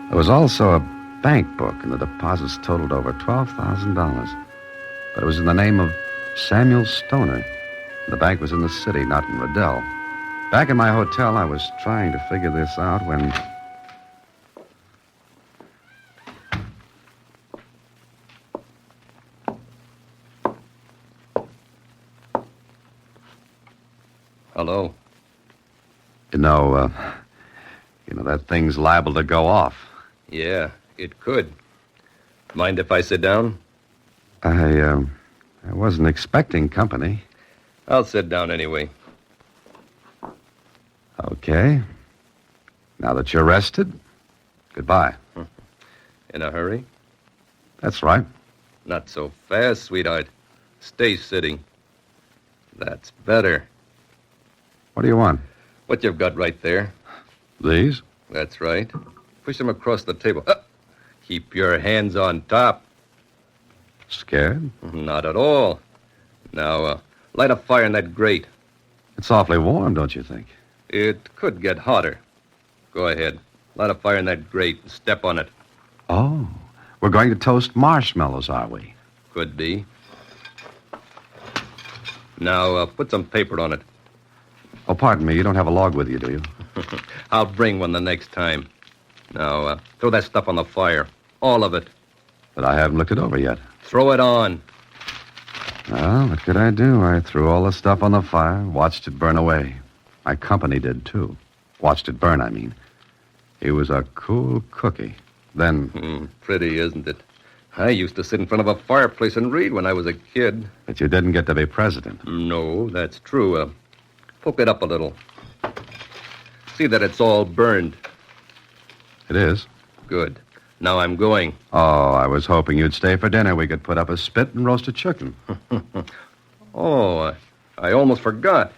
There was also a bank book, and the deposits totaled over $12,000. But it was in the name of Samuel Stoner. The bank was in the city, not in Riddell. Back in my hotel, I was trying to figure this out when... Hello. You know, that thing's liable to go off. Yeah, it could. Mind if I sit down? I wasn't expecting company. I'll sit down anyway. Okay. Now that you're rested, goodbye. In a hurry? That's right. Not so fast, sweetheart. Stay sitting. That's better. What do you want? What you've got right there. These? That's right. Push him across the table. Keep your hands on top. Scared? Not at all. Now, light a fire in that grate. It's awfully warm, don't you think? It could get hotter. Go ahead. Light a fire in that grate and step on it. Oh, we're going to toast marshmallows, are we? Could be. Now, put some paper on it. Oh, pardon me. You don't have a log with you, do you? I'll bring one the next time. Now, throw that stuff on the fire. All of it. But I haven't looked it over yet. Throw it on. Well, what could I do? I threw all the stuff on the fire, watched it burn away. My company did, too. Watched it burn, I mean. He was a cool cookie. Then... Pretty, isn't it? I used to sit in front of a fireplace and read when I was a kid. But you didn't get to be president. No, that's true. Poke it up a little. See that it's all burned. It is? Good. Now I'm going. Oh, I was hoping you'd stay for dinner. We could put up a spit and roast a chicken. Oh, I almost forgot.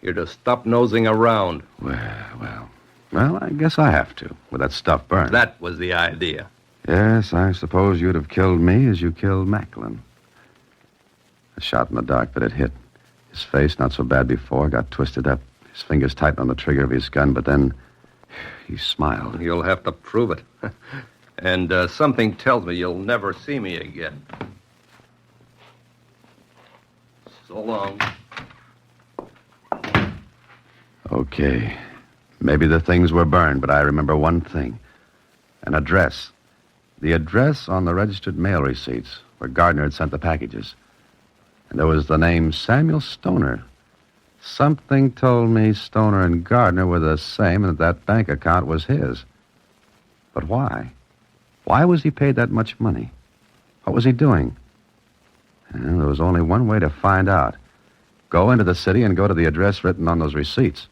You're to stop nosing around. Well, I guess I have to, with that stuff burned. That was the idea. Yes, I suppose you'd have killed me as you killed Macklin. A shot in the dark, but it hit. His face, not so bad before, got twisted up. His fingers tightened on the trigger of his gun, but then he smiled. You'll have to prove it. And something tells me you'll never see me again. So long. Okay. Maybe the things were burned, but I remember one thing. An address. The address on the registered mail receipts where Gardner had sent the packages. And there was the name Samuel Stoner. Something told me Stoner and Gardner were the same and that bank account was his. But why? Why was he paid that much money? What was he doing? Well, there was only one way to find out. Go into the city and go to the address written on those receipts.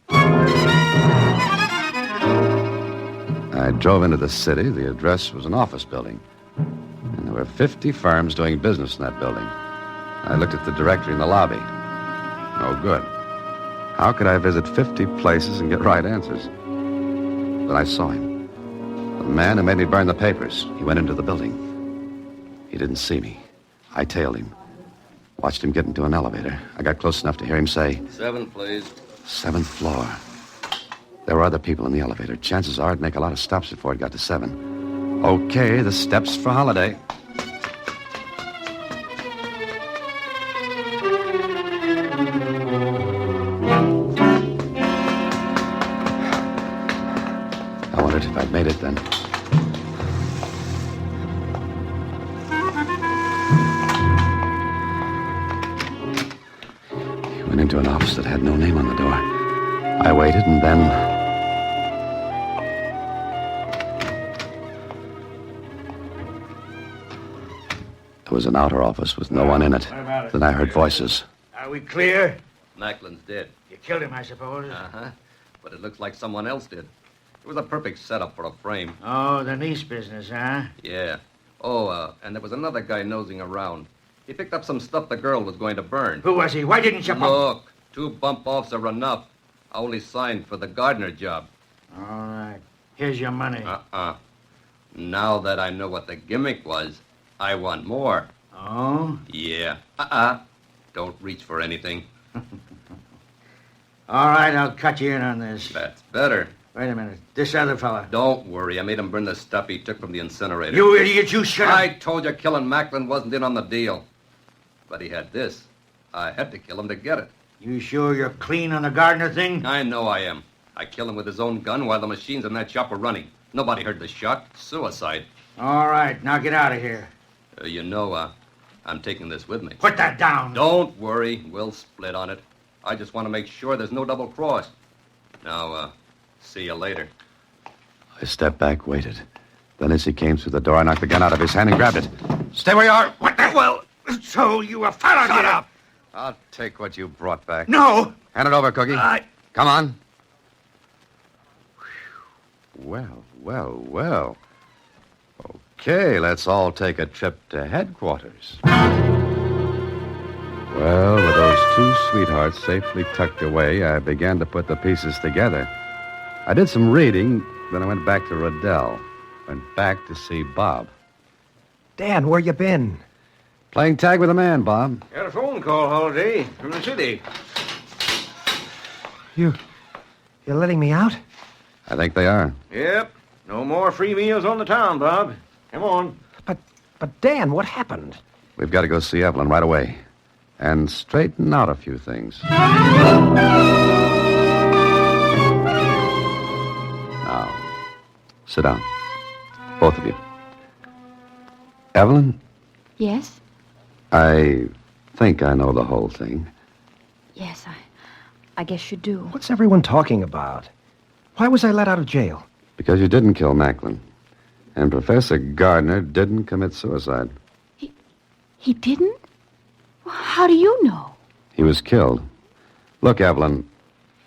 I drove into the city. The address was an office building. And there were 50 firms doing business in that building. I looked at the directory in the lobby. No good. How could I visit 50 places and get right answers? Then I saw him. The man who made me burn the papers. He went into the building. He didn't see me. I tailed him. Watched him get into an elevator. I got close enough to hear him say, 7, please. 7th floor. There were other people in the elevator. Chances are it'd make a lot of stops before it got to 7. Okay, the steps for holiday. I wondered if I'd made it then. He went into an office that had no name on the door. I waited, and then... There was an outer office with no one in it. What about it? Then I heard voices. Are we clear? Macklin's dead. You killed him, I suppose. Uh-huh. But it looks like someone else did. It was a perfect setup for a frame. Oh, the niece business, huh? Yeah. Oh, and there was another guy nosing around. He picked up some stuff the girl was going to burn. Who was he? Why didn't you bump? Look, 2 bump-offs are enough. I only signed for the Gardner job. All right. Here's your money. Now that I know what the gimmick was, I want more. Oh? Yeah. Don't reach for anything. All right, I'll cut you in on this. That's better. Wait a minute. This other fella. Don't worry. I made him burn the stuff he took from the incinerator. You idiot, you should have... I told you killing Macklin wasn't in on the deal. But he had this. I had to kill him to get it. You sure you're clean on the Gardner thing? I know I am. I killed him with his own gun while the machines in that shop were running. Nobody heard the shot. Suicide. All right, now get out of here. I'm taking this with me. Put that down. Don't worry. We'll split on it. I just want to make sure there's no double cross. Now, see you later. I stepped back, waited. Then as he came through the door, I knocked the gun out of his hand and grabbed it. Stay where you are. What the... Well, so you a fella... Shut up. I'll take what you brought back. No. Hand it over, Cookie. Come on. Well. Okay, let's all take a trip to headquarters. Well, with those 2 sweethearts safely tucked away, I began to put the pieces together. I did some reading, then I went back to Riddell. Went back to see Bob. Dan, where you been? Playing tag with a man, Bob. Got a phone call, Holiday, from the city. You're letting me out? I think they are. Yep. No more free meals on the town, Bob. Come on. But Dan, what happened? We've got to go see Evelyn right away and straighten out a few things. Now, sit down. Both of you. Evelyn, Yes? I think I know the whole thing. Yes, I guess you do. What's everyone talking about? Why was I let out of jail? Because you didn't kill Macklin. And Professor Gardner didn't commit suicide. He didn't? Well, how do you know? He was killed. Look, Evelyn,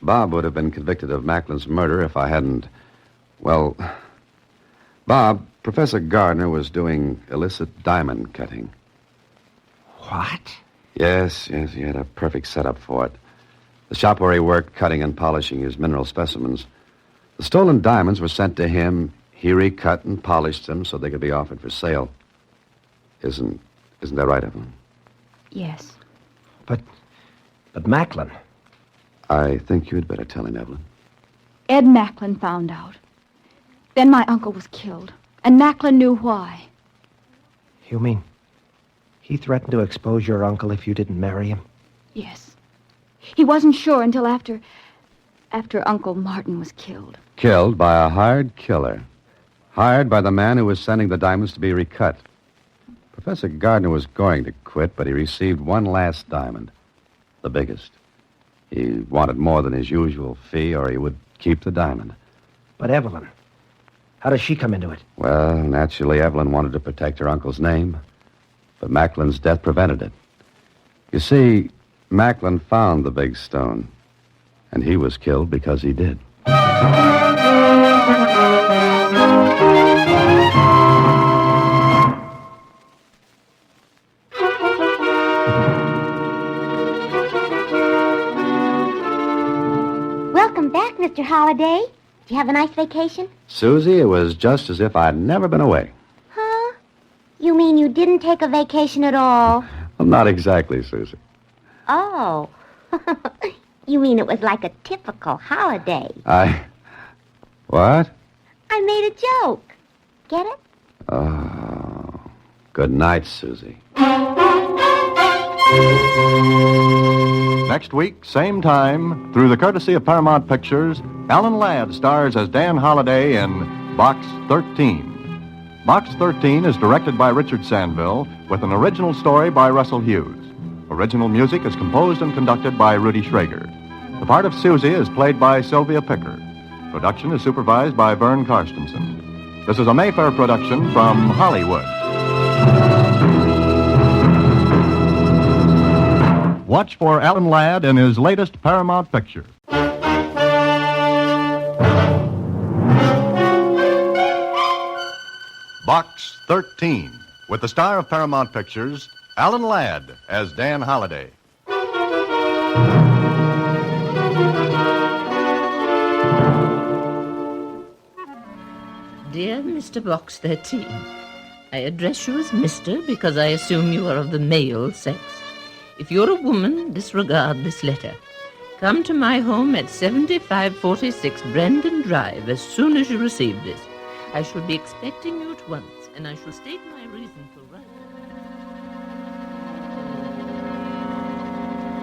Bob would have been convicted of Macklin's murder if I hadn't... Well, Bob, Professor Gardner was doing illicit diamond cutting. What? Yes, he had a perfect setup for it. The shop where he worked cutting and polishing his mineral specimens. The stolen diamonds were sent to him. He recut and polished them so they could be offered for sale. Isn't that right, Evelyn? Yes. But Macklin. I think you'd better tell him, Evelyn. Ed Macklin found out. Then my uncle was killed, and Macklin knew why. You mean he threatened to expose your uncle if you didn't marry him? Yes. He wasn't sure until after Uncle Martin was killed. Killed by a hired killer. Hired by the man who was sending the diamonds to be recut. Professor Gardner was going to quit, but he received one last diamond. The biggest. He wanted more than his usual fee, or he would keep the diamond. But Evelyn, how does she come into it? Well, naturally, Evelyn wanted to protect her uncle's name, but Macklin's death prevented it. You see, Macklin found the big stone, and he was killed because he did. Welcome back, Mr. Holliday. Did you have a nice vacation? Susie, it was just as if I'd never been away. Huh? You mean you didn't take a vacation at all? Well, not exactly, Susie. Oh. You mean it was like a typical holiday? What? I made a joke. Get it? Oh. Good night, Susie. Next week, same time, through the courtesy of Paramount Pictures, Alan Ladd stars as Dan Holliday in Box 13. Box 13 is directed by Richard Sandville with an original story by Russell Hughes. Original music is composed and conducted by Rudy Schrager. The part of Susie is played by Sylvia Picker. Production is supervised by Vern Karstensen. This is a Mayfair production from Hollywood. Watch for Alan Ladd in his latest Paramount picture. Box 13, with the star of Paramount Pictures, Alan Ladd as Dan Holliday. Dear Mr. Box 13, I address you as Mr. because I assume you are of the male sex. If you're a woman, disregard this letter. Come to my home at 7546 Brandon Drive as soon as you receive this. I shall be expecting you at once, and I shall state my reason for writing.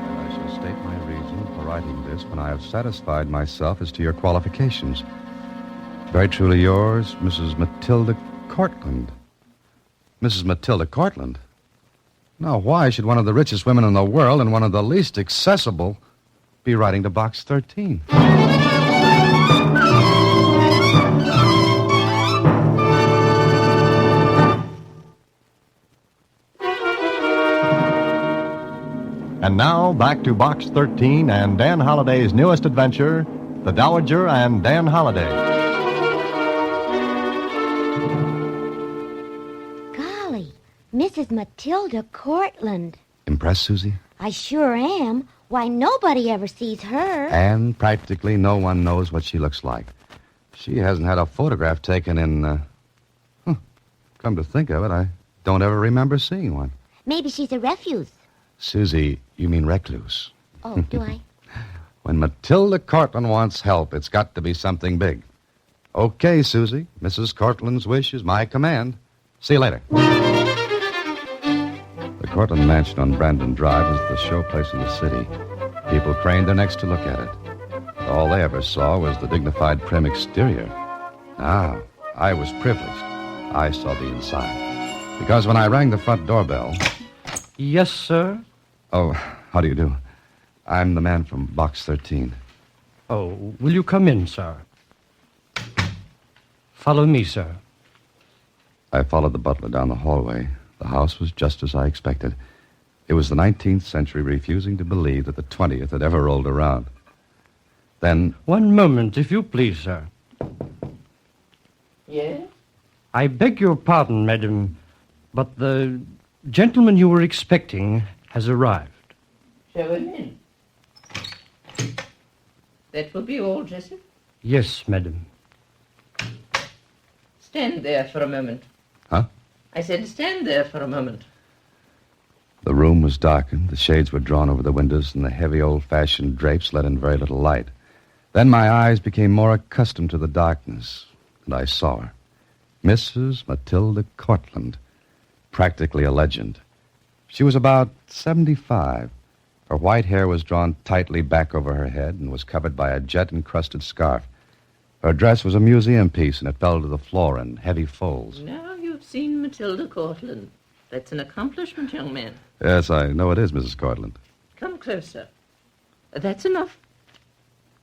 And I shall state my reason for writing this when I have satisfied myself as to your qualifications. Very truly yours, Mrs. Matilda Cortland. Mrs. Matilda Cortland? Now, why should one of the richest women in the world and one of the least accessible be writing to Box 13? And now, back to Box 13 and Dan Holliday's newest adventure, The Dowager and Dan Holliday. Golly, Mrs. Matilda Cortland. Impressed, Susie? I sure am. Why, nobody ever sees her. And practically no one knows what she looks like. She hasn't had a photograph taken in, Come to think of it, I don't ever remember seeing one. Maybe she's a refuse. Susie, you mean recluse. Oh, do I? When Matilda Cortland wants help, it's got to be something big. Okay, Susie. Mrs. Cortland's wish is my command. See you later. The Cortland Mansion on Brandon Drive was the showplace of the city. People craned their necks to look at it. All they ever saw was the dignified, prim exterior. Now, I was privileged. I saw the inside. Because when I rang the front doorbell... Yes, sir? Oh, how do you do? I'm the man from Box 13. Oh, will you come in, sir? Follow me, sir. I followed the butler down the hallway. The house was just as I expected. It was the 19th century refusing to believe that the 20th had ever rolled around. Then... One moment, if you please, sir. Yes? I beg your pardon, madam, but the gentleman you were expecting has arrived. Show him in. That will be all, Jessup? Yes, madam. Stand there for a moment. Huh? I said stand there for a moment. The room was darkened, the shades were drawn over the windows, and the heavy old-fashioned drapes let in very little light. Then my eyes became more accustomed to the darkness, and I saw her. Mrs. Matilda Cortland, practically a legend. She was about 75. Her white hair was drawn tightly back over her head and was covered by a jet-encrusted scarf. Her dress was a museum piece, and it fell to the floor in heavy folds. Now you've seen Matilda Cortland. That's an accomplishment, young man. Yes, I know it is, Mrs. Cortland. Come closer. That's enough.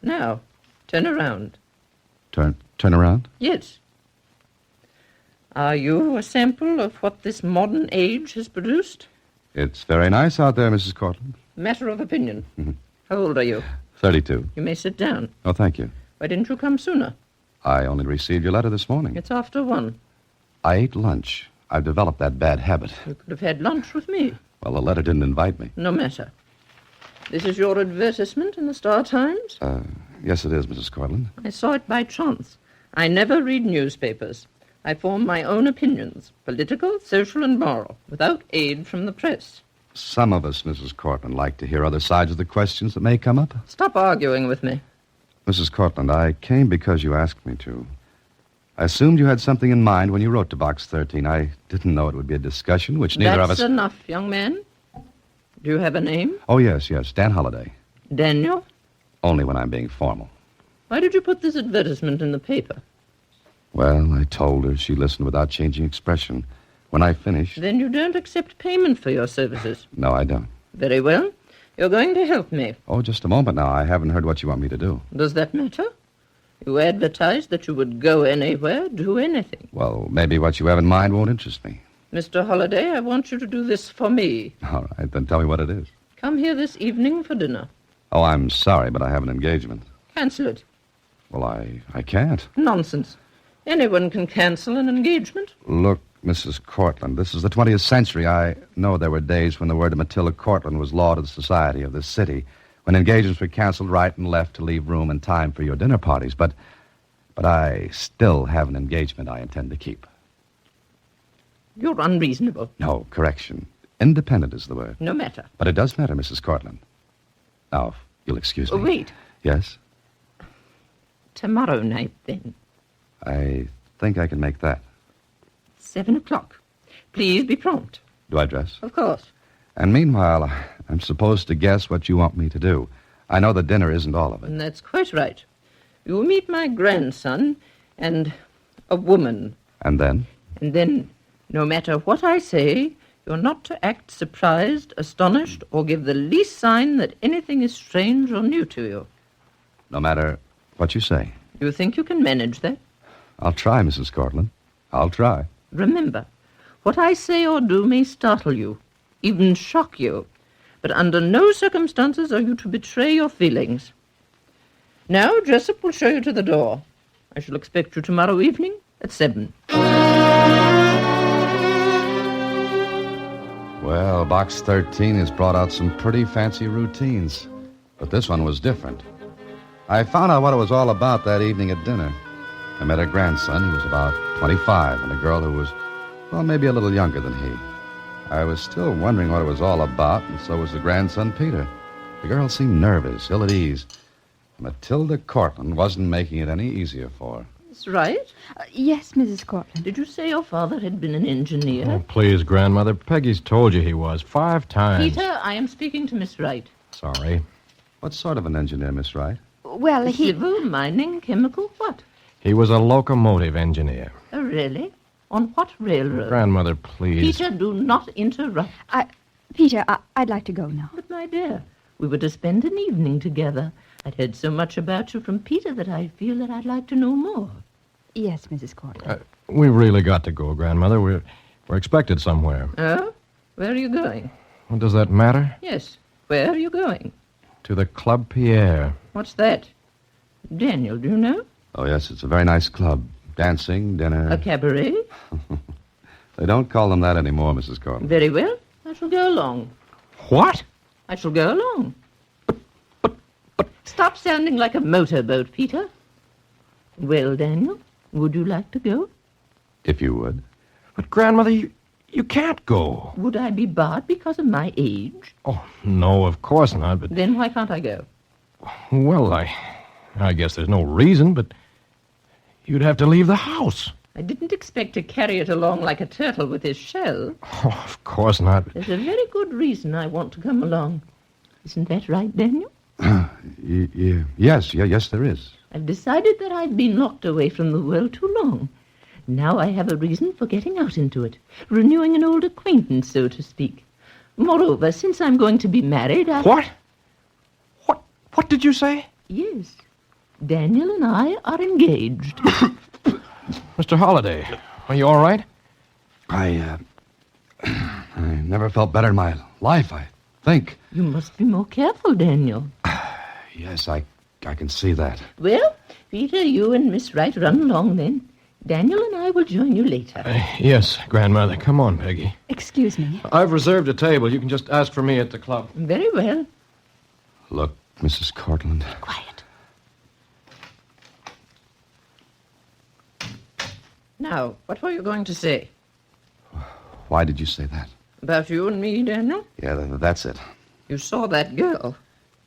Now, turn around. Turn around? Yes. Are you a sample of what this modern age has produced? It's very nice out there, Mrs. Cortland. Matter of opinion. How old are you? 32. You may sit down. Oh, thank you. Why didn't you come sooner? I only received your letter this morning. It's after 1. I ate lunch. I've developed that bad habit. You could have had lunch with me. Well, the letter didn't invite me. No matter. This is your advertisement in the Star Times? Yes, it is, Mrs. Cortland. I saw it by chance. I never read newspapers. I form my own opinions, political, social, and moral, without aid from the press. Some of us, Mrs. Cortland, like to hear other sides of the questions that may come up. Stop arguing with me. Mrs. Cortland, I came because you asked me to. I assumed you had something in mind when you wrote to Box 13. I didn't know it would be a discussion, which neither of us... That's enough, young man. Do you have a name? Oh, yes, Dan Holliday. Daniel? Only when I'm being formal. Why did you put this advertisement in the paper? Well, I told her. She listened without changing expression. When I finished... Then you don't accept payment for your services? No, I don't. Very well. You're going to help me. Oh, just a moment now. I haven't heard what you want me to do. Does that matter? You advertised that you would go anywhere, do anything. Well, maybe what you have in mind won't interest me. Mr. Holliday, I want you to do this for me. All right, then tell me what it is. Come here this evening for dinner. Oh, I'm sorry, but I have an engagement. Cancel it. Well, I can't. Nonsense. Anyone can cancel an engagement. Look, Mrs. Cortland, this is the 20th century. I know there were days when the word of Matilda Cortland was law to the society of this city, when engagements were canceled right and left to leave room and time for your dinner parties. But I still have an engagement I intend to keep. You're unreasonable. No, correction. Independent is the word. No matter. But it does matter, Mrs. Cortland. Now, if you'll excuse me. Wait. Yes? Tomorrow night, then. I think I can make that. 7 o'clock. Please be prompt. Do I dress? Of course. And meanwhile, I'm supposed to guess what you want me to do. I know the dinner isn't all of it. And that's quite right. You will meet my grandson and a woman. And then? And then, no matter what I say, you're not to act surprised, astonished, or give the least sign that anything is strange or new to you. No matter what you say. You think you can manage that? I'll try, Mrs. Cortland. I'll try. Remember, what I say or do may startle you, even shock you, but under no circumstances are you to betray your feelings. Now, Jessup will show you to the door. I shall expect you tomorrow evening at 7. Well, Box 13 has brought out some pretty fancy routines, but this one was different. I found out what it was all about that evening at dinner. I met her grandson, who was about 25, and a girl who was Well, maybe a little younger than he. I was still wondering what it was all about, and so was the grandson, Peter. The girl seemed nervous, ill at ease. Matilda Cortland wasn't making it any easier for her. Miss Wright? Yes, Mrs. Cortland. Did you say your father had been an engineer? Oh, please, Grandmother. Peggy's told you he was 5 times. Peter, I am speaking to Miss Wright. Sorry. What sort of an engineer, Miss Wright? Well, he... Civil, mining, chemical, what? He was a locomotive engineer. Oh, really? On what railroad? Grandmother, please. Peter, do not interrupt. Peter, I'd like to go now. But, my dear, we were to spend an evening together. I'd heard so much about you from Peter that I feel that I'd like to know more. Yes, Mrs. Cortland. We really got to go, Grandmother. We're expected somewhere. Oh? Where are you going? Well, does that matter? Yes. Where are you going? To the Club Pierre. What's that? Daniel, do you know? Oh, yes, it's a very nice club. Dancing, dinner. A cabaret? They don't call them that anymore, Mrs. Cortland. Very well. I shall go along. What? I shall go along. But... Stop sounding like a motorboat, Peter. Well, Daniel, would you like to go? If you would. But, Grandmother, you can't go. Would I be barred because of my age? Oh, no, of course not, but... Then why can't I go? Well, I guess there's no reason, but you'd have to leave the house. I didn't expect to carry it along like a turtle with his shell. Oh, of course not. There's a very good reason I want to come along. Isn't that right, Daniel? Yes, there is. I've decided that I've been locked away from the world too long. Now I have a reason for getting out into it, renewing an old acquaintance, so to speak. Moreover, since I'm going to be married, What? What did you say? Yes. Daniel and I are engaged. Mr. Holliday, are you all right? I never felt better in my life, I think. You must be more careful, Daniel. Yes, I can see that. Well, Peter, you and Miss Wright run along then. Daniel and I will join you later. Yes, Grandmother. Come on, Peggy. Excuse me. I've reserved a table. You can just ask for me at the club. Very well. Look, Mrs. Cortland. Quiet. Now, what were you going to say? Why did you say that? About you and me, Daniel? Yeah, that's it. You saw that girl.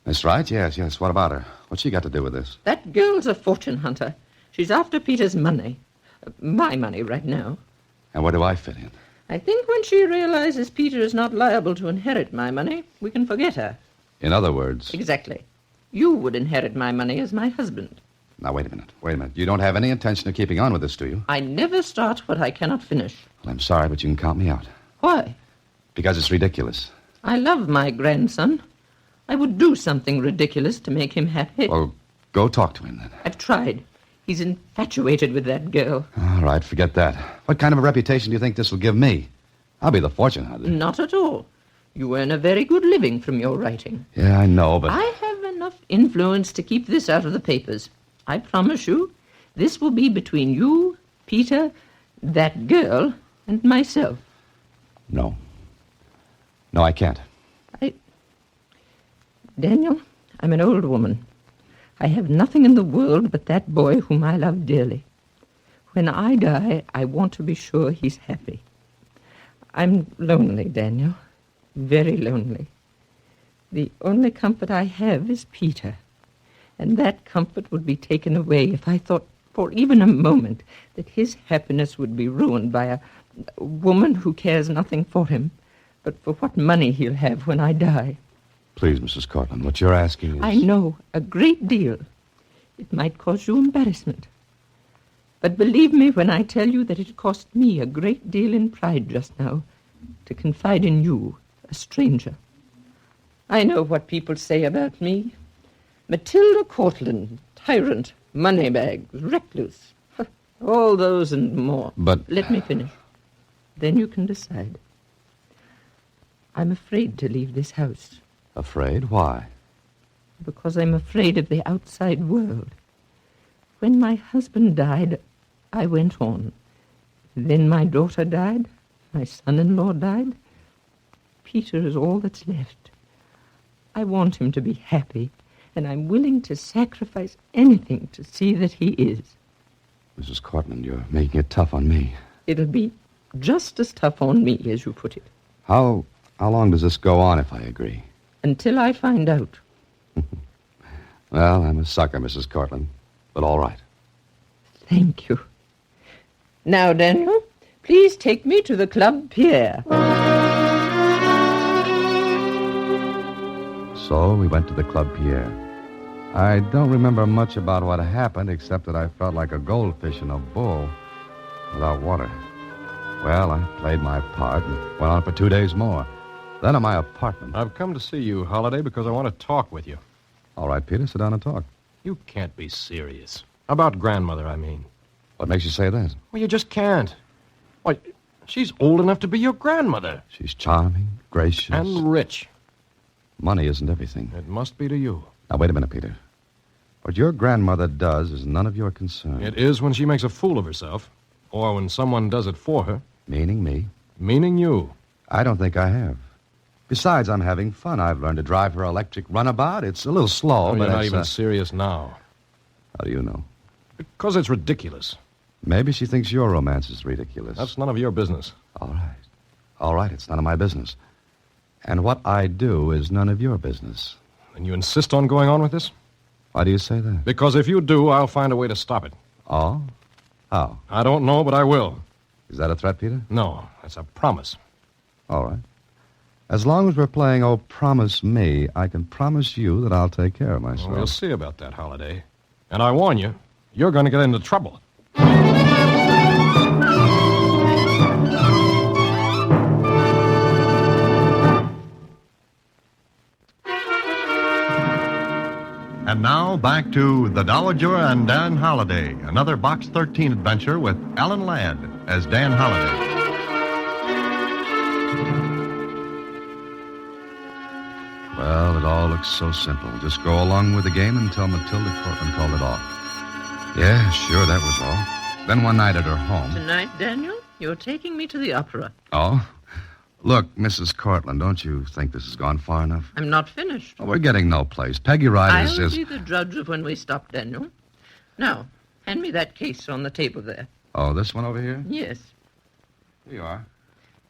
Miss Wright? Yes. What about her? What's she got to do with this? That girl's a fortune hunter. She's after Peter's money. My money right now. And where do I fit in? I think when she realizes Peter is not liable to inherit my money, we can forget her. In other words... Exactly. You would inherit my money as my husband. Now, wait a minute. You don't have any intention of keeping on with this, do you? I never start what I cannot finish. Well, I'm sorry, but you can count me out. Why? Because it's ridiculous. I love my grandson. I would do something ridiculous to make him happy. Well, go talk to him, then. I've tried. He's infatuated with that girl. All right, forget that. What kind of a reputation do you think this will give me? I'll be the fortune hunter. Not at all. You earn a very good living from your writing. Yeah, I know, but... I have enough influence to keep this out of the papers. I promise you, this will be between you, Peter, that girl, and myself. No, I can't. Daniel, I'm an old woman. I have nothing in the world but that boy whom I love dearly. When I die, I want to be sure he's happy. I'm lonely, Daniel. Very lonely. The only comfort I have is Peter. And that comfort would be taken away if I thought for even a moment that his happiness would be ruined by a woman who cares nothing for him, but for what money he'll have when I die. Please, Mrs. Cortland, what you're asking is... I know, a great deal. It might cause you embarrassment. But believe me when I tell you that it cost me a great deal in pride just now to confide in you, a stranger. I know what people say about me. Matilda Cortland, tyrant, moneybags, recluse. All those and more. But... Let me finish. Then you can decide. I'm afraid to leave this house. Afraid? Why? Because I'm afraid of the outside world. When my husband died, I went on. Then my daughter died. My son-in-law died. Peter is all that's left. I want him to be happy, and I'm willing to sacrifice anything to see that he is. Mrs. Cortland, you're making it tough on me. It'll be just as tough on me as you put it. How long does this go on if I agree? Until I find out. Well, I'm a sucker, Mrs. Cortland, but all right. Thank you. Now, Daniel, please take me to the Club Pier. So we went to the Club Pierre. I don't remember much about what happened, except that I felt like a goldfish in a bowl without water. Well, I played my part and went on for 2 days more. Then at my apartment. I've come to see you, Holiday, because I want to talk with you. All right, Peter, sit down and talk. You can't be serious. About grandmother, I mean. What makes you say that? Well, you just can't. Why, she's old enough to be your grandmother. She's charming, gracious. And rich. Money isn't everything. It must be to you. Now, wait a minute, Peter. What your grandmother does is none of your concern. It is when she makes a fool of herself, or when someone does it for her. Meaning me? Meaning you. I don't think I have. Besides, I'm having fun. I've learned to drive her electric runabout. It's a little slow, Oh, but you're not it's, even serious now. How do you know? Because it's ridiculous. Maybe she thinks your romance is ridiculous. That's none of your business. All right. All right, it's none of my business. And what I do is none of your business. And you insist on going on with this? Why do you say that? Because if you do, I'll find a way to stop it. Oh? How? I don't know, but I will. Is that a threat, Peter? No, that's a promise. All right. As long as we're playing Oh Promise Me, I can promise you that I'll take care of myself. Well, we'll see about that, Holiday. And I warn you, you're going to get into trouble. And now, back to The Dowager and Dan Holiday, another Box 13 adventure with Alan Ladd as Dan Holiday. Well, it all looks so simple. Just go along with the game until Matilda Cortland called it off. Yeah, sure, that was all. Then one night at her home... Tonight, Daniel, you're taking me to the opera. Oh? Look, Mrs. Cortland, don't you think this has gone far enough? I'm not finished. Oh, we're getting no place. Peggy Riders I'll is... be the judge of when we stop, Daniel. Now, hand me that case on the table there. Oh, this one over here? Yes. Here you are.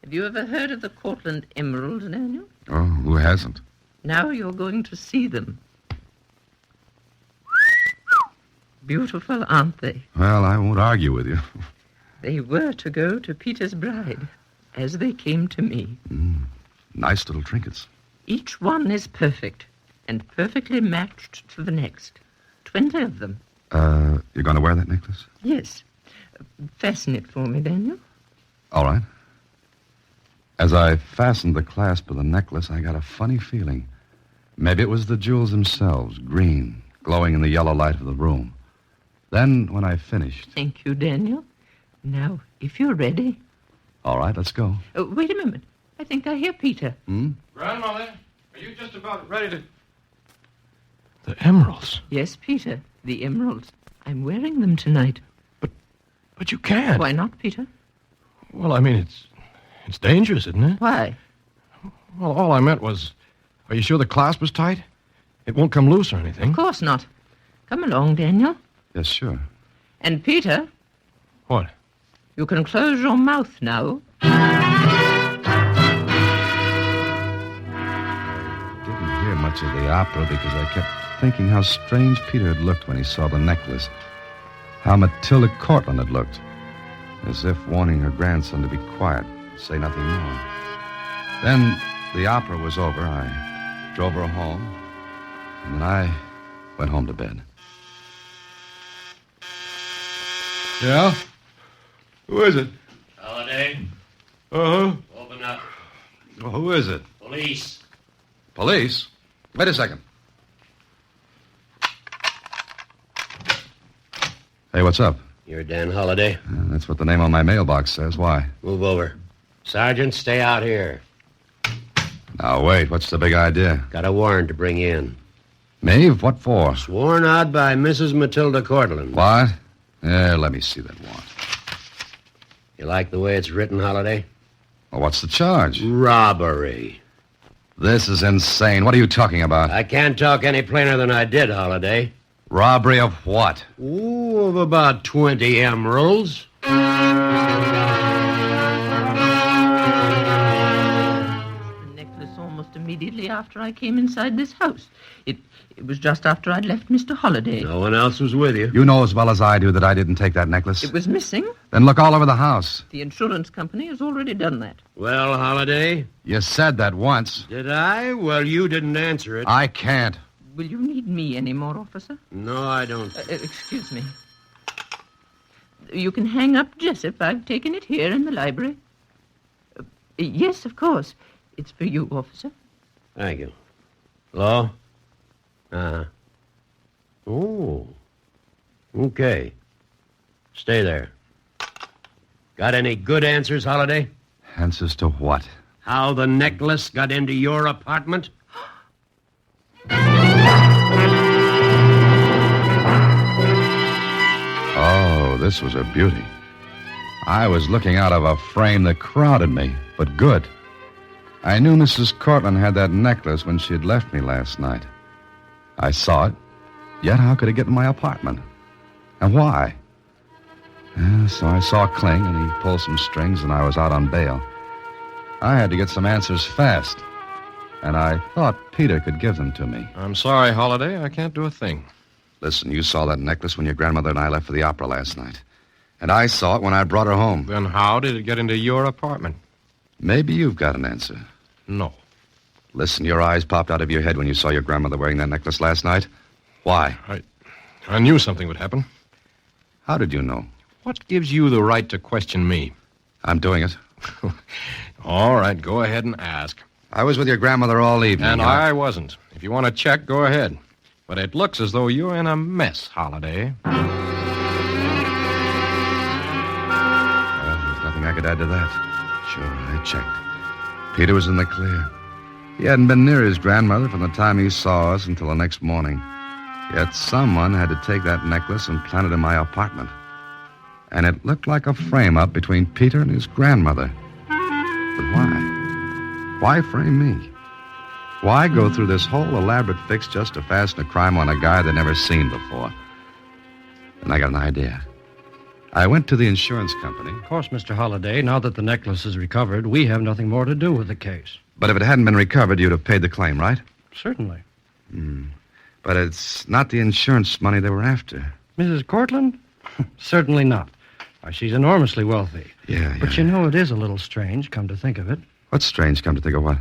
Have you ever heard of the Cortland emeralds, Daniel? Oh, who hasn't? Now you're going to see them. Beautiful, aren't they? Well, I won't argue with you. They were to go to Peter's bride, as they came to me. Nice little trinkets. Each one is perfect, and perfectly matched to the next. 20 of them. You're going to wear that necklace? Yes. Fasten it for me, Daniel. All right. As I fastened the clasp of the necklace, I got a funny feeling. Maybe it was the jewels themselves, green, glowing in the yellow light of the room. Then, when I finished... Thank you, Daniel. Now, if you're ready... All right, let's go. Wait a moment. I think I hear Peter. Grandmother, are you just about ready to... The emeralds? Yes, Peter, the emeralds. I'm wearing them tonight. But you can't. Why not, Peter? Well, I mean, it's dangerous, isn't it? Why? Well, all I meant was, are you sure the clasp is tight? It won't come loose or anything. Of course not. Come along, Daniel. Yes, sure. And Peter... What? You can close your mouth now. I didn't hear much of the opera because I kept thinking how strange Peter had looked when he saw the necklace. How Matilda Cortland had looked. As if warning her grandson to be quiet, say nothing more. Then the opera was over. I drove her home, and then I went home to bed. Yeah? Who is it? Holiday, Uh-huh. open up. Well, who is it? Police. Police? Wait a second. Hey, what's up? You're Dan Holiday. That's what the name on my mailbox says. Why? Move over. Sergeant, stay out here. Now, wait. What's the big idea? Got a warrant to bring in. Me? What for? Sworn out by Mrs. Matilda Cortland. What? Let me see that warrant. You like the way it's written, Holiday? Well, what's the charge? Robbery. This is insane. What are you talking about? I can't talk any plainer than I did, Holiday. Robbery of what? Ooh, of about 20 emeralds. immediately after I came inside this house. It was just after I'd left Mr. Holliday. No one else was with you. You know as well as I do that I didn't take that necklace. It was missing. Then look all over the house. The insurance company has already done that. Well, Holliday? You said that once. Did I? Well, you didn't answer it. I can't. Will you need me anymore, officer? No, I don't. Excuse me. You can hang up Jessup. I've taken it here in the library. Yes, of course. It's for you, officer. Thank you. Hello? Uh-huh. Oh. Okay. Stay there. Got any good answers, Holliday? Answers to what? How the necklace got into your apartment? Oh, this was a beauty. I was looking out of a frame that crowded me, but good. I knew Mrs. Cortland had that necklace when she had left me last night. I saw it, yet how could it get in my apartment? And why? So I saw Kling, and he pulled some strings, and I was out on bail. I had to get some answers fast, and I thought Peter could give them to me. I'm sorry, Holliday. I can't do a thing. Listen, you saw that necklace when your grandmother and I left for the opera last night. And I saw it when I brought her home. Then how did it get into your apartment? Maybe you've got an answer. No. Listen, your eyes popped out of your head when you saw your grandmother wearing that necklace last night. Why? I knew something would happen. How did you know? What gives you the right to question me? I'm doing it. All right, go ahead and ask. I was with your grandmother all evening. And I wasn't. If you want to check, go ahead. But it looks as though you're in a mess, Holliday. Well, there's nothing I could add to that. Sure, I checked. Peter was in the clear. He hadn't been near his grandmother from the time he saw us until the next morning. Yet someone had to take that necklace and plant it in my apartment. And it looked like a frame-up between Peter and his grandmother. But why? Why frame me? Why go through this whole elaborate fix just to fasten a crime on a guy they'd never seen before? And I got an idea. I went to the insurance company. Of course, Mr. Holliday, now that the necklace is recovered, we have nothing more to do with the case. But if it hadn't been recovered, you'd have paid the claim, right? Certainly. But it's not the insurance money they were after. Mrs. Cortland? Certainly not. Why, she's enormously wealthy. Yeah. But you know, it is a little strange, come to think of it. What's strange, come to think of what?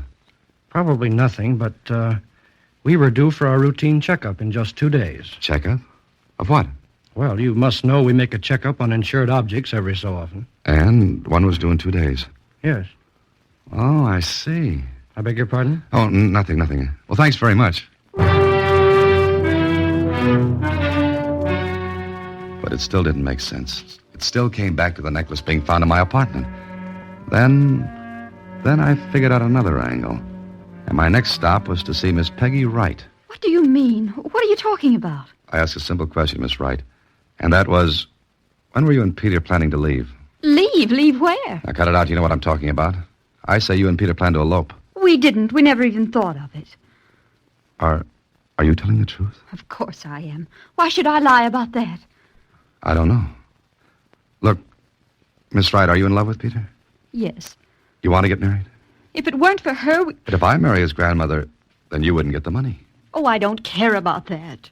Probably nothing, but we were due for our routine checkup in just 2 days. Checkup? Of what? Well, you must know we make a checkup on insured objects every so often. And one was due in 2 days. Yes. Oh, I see. I beg your pardon? Oh, nothing. Well, thanks very much. But it still didn't make sense. It still came back to the necklace being found in my apartment. Then I figured out another angle. And my next stop was to see Miss Peggy Wright. What do you mean? What are you talking about? I asked a simple question, Miss Wright. And that was, when were you and Peter planning to leave? Leave? Leave where? Now, cut it out. You know what I'm talking about. I say you and Peter plan to elope. We didn't. We never even thought of it. Are you telling the truth? Of course I am. Why should I lie about that? I don't know. Look, Miss Wright, are you in love with Peter? Yes. You want to get married? If it weren't for her, But if I marry his grandmother, then you wouldn't get the money. Oh, I don't care about that.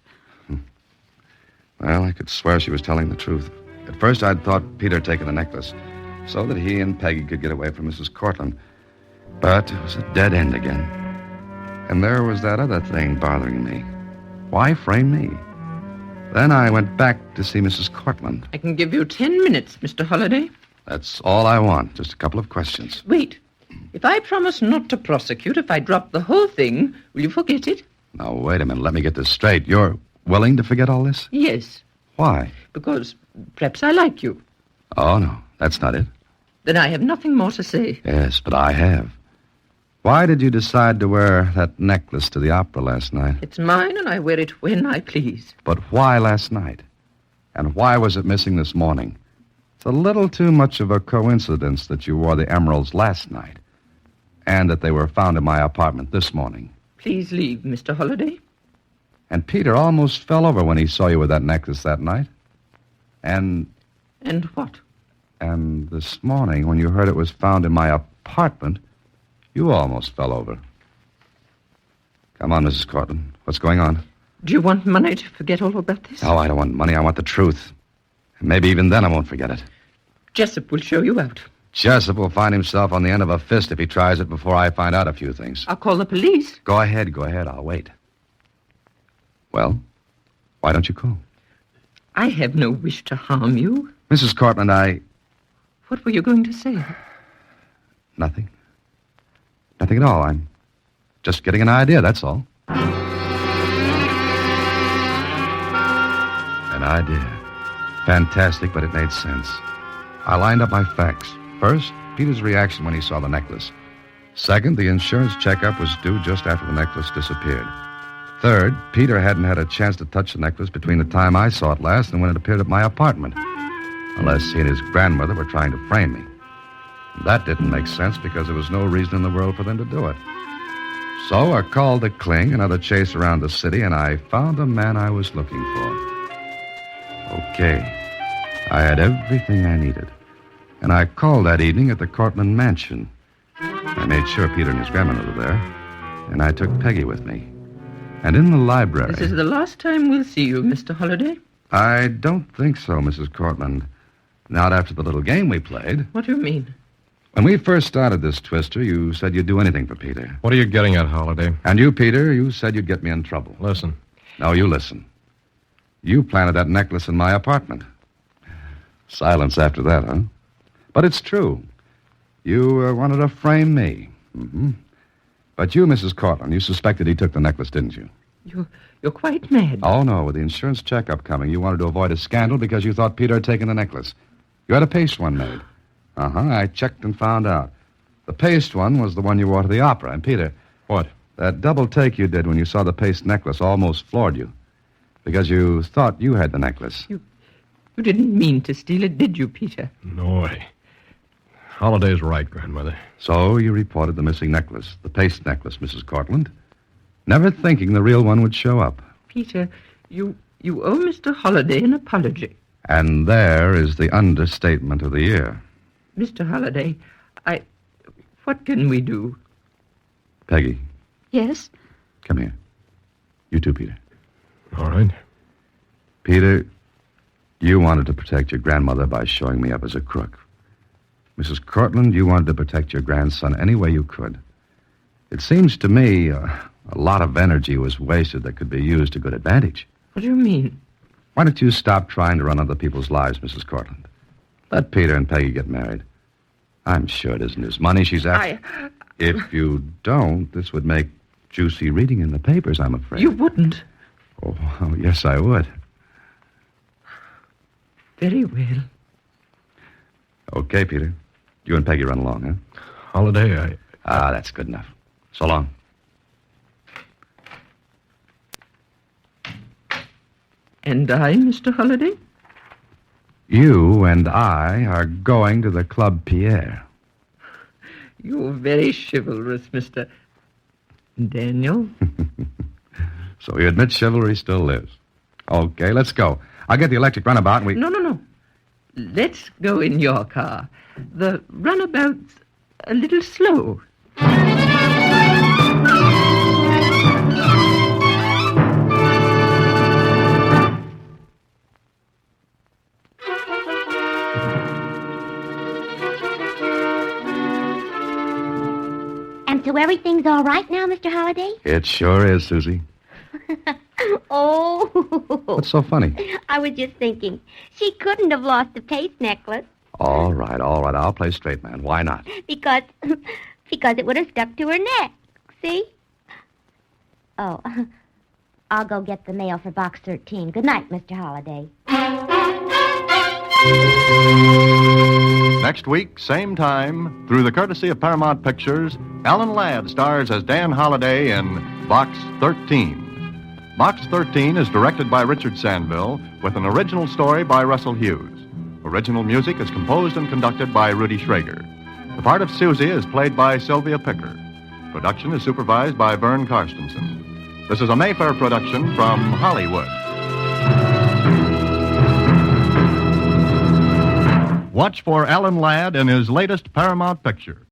Well, I could swear she was telling the truth. At first, I'd thought Peter had taken the necklace so that he and Peggy could get away from Mrs. Cortland. But it was a dead end again. And there was that other thing bothering me. Why frame me? Then I went back to see Mrs. Cortland. I can give you 10 minutes, Mr. Holliday. That's all I want. Just a couple of questions. Wait. If I promise not to prosecute, if I drop the whole thing, will you forget it? Now, wait a minute. Let me get this straight. You're willing to forget all this? Yes. Why? Because perhaps I like you. Oh, no. That's not it. Then I have nothing more to say. Yes, but I have. Why did you decide to wear that necklace to the opera last night? It's mine, and I wear it when I please. But why last night? And why was it missing this morning? It's a little too much of a coincidence that you wore the emeralds last night and that they were found in my apartment this morning. Please leave, Mr. Holliday. And Peter almost fell over when he saw you with that necklace that night. And what? And this morning, when you heard it was found in my apartment, you almost fell over. Come on, Mrs. Cortland. What's going on? Do you want money to forget all about this? No, I don't want money. I want the truth. And maybe even then I won't forget it. Jessup will show you out. Jessup will find himself on the end of a fist if he tries it before I find out a few things. I'll call the police. Go ahead. I'll wait. Well, why don't you call? I have no wish to harm you. Mrs. Cortland, What were you going to say? Nothing. Nothing at all. I'm just getting an idea, that's all. An idea. Fantastic, but it made sense. I lined up my facts. First, Peter's reaction when he saw the necklace. Second, the insurance checkup was due just after the necklace disappeared. Third, Peter hadn't had a chance to touch the necklace between the time I saw it last and when it appeared at my apartment. Unless he and his grandmother were trying to frame me. That didn't make sense because there was no reason in the world for them to do it. So I called the Kling, another chase around the city, and I found the man I was looking for. Okay. I had everything I needed. And I called that evening at the Cortland Mansion. I made sure Peter and his grandmother were there. And I took Peggy with me. And in the library... This is the last time we'll see you, Mr. Holliday. I don't think so, Mrs. Cortland. Not after the little game we played. What do you mean? When we first started this, Twister, you said you'd do anything for Peter. What are you getting at, Holliday? And you, Peter, you said you'd get me in trouble. Listen. No, you listen. You planted that necklace in my apartment. Silence after that, huh? But it's true. You wanted to frame me. Mm-hmm. But you, Mrs. Cortland, you suspected he took the necklace, didn't you? You're quite mad. Oh, no. With the insurance checkup coming, you wanted to avoid a scandal because you thought Peter had taken the necklace. You had a paste one made. Uh-huh. I checked and found out. The paste one was the one you wore to the opera. And, Peter... What? That double take you did when you saw the paste necklace almost floored you. Because you thought you had the necklace. You didn't mean to steal it, did you, Peter? No way. Holliday's right, Grandmother. So you reported the missing necklace, the paste necklace, Mrs. Cortland, never thinking the real one would show up. Peter, you owe Mr. Holliday an apology. And there is the understatement of the year. Mr. Holliday, what can we do? Peggy, Yes? come here. You too, Peter. All right. Peter, you wanted to protect your grandmother by showing me up as a crook. Mrs. Cortland, you wanted to protect your grandson any way you could. It seems to me a lot of energy was wasted that could be used to good advantage. What do you mean? Why don't you stop trying to run other people's lives, Mrs. Cortland? Let Peter and Peggy get married. I'm sure it isn't his money she's after. If you don't, this would make juicy reading in the papers, I'm afraid. You wouldn't. Oh, yes, I would. Very well. Okay, Peter. You and Peggy run along, huh? Holliday, that's good enough. So long. And I, Mr. Holliday? You and I are going to the Club Pierre. You're very chivalrous, Mr. Daniel. So you admit chivalry still lives. Okay, let's go. I'll get the electric runabout and we... No. Let's go in your car. The runabout's a little slow. And so everything's all right now, Mr. Holliday? It sure is, Susie. Oh. What's so funny? I was just thinking, she couldn't have lost the paste necklace. All right. I'll play straight man. Why not? Because it would have stuck to her neck. See? Oh, I'll go get the mail for Box 13. Good night, Mr. Holliday. Next week, same time, through the courtesy of Paramount Pictures, Alan Ladd stars as Dan Holliday in Box 13. Box 13 is directed by Richard Sandville with an original story by Russell Hughes. Original music is composed and conducted by Rudy Schrager. The part of Susie is played by Sylvia Picker. Production is supervised by Vern Karstensen. This is a Mayfair production from Hollywood. Watch for Alan Ladd in his latest Paramount picture.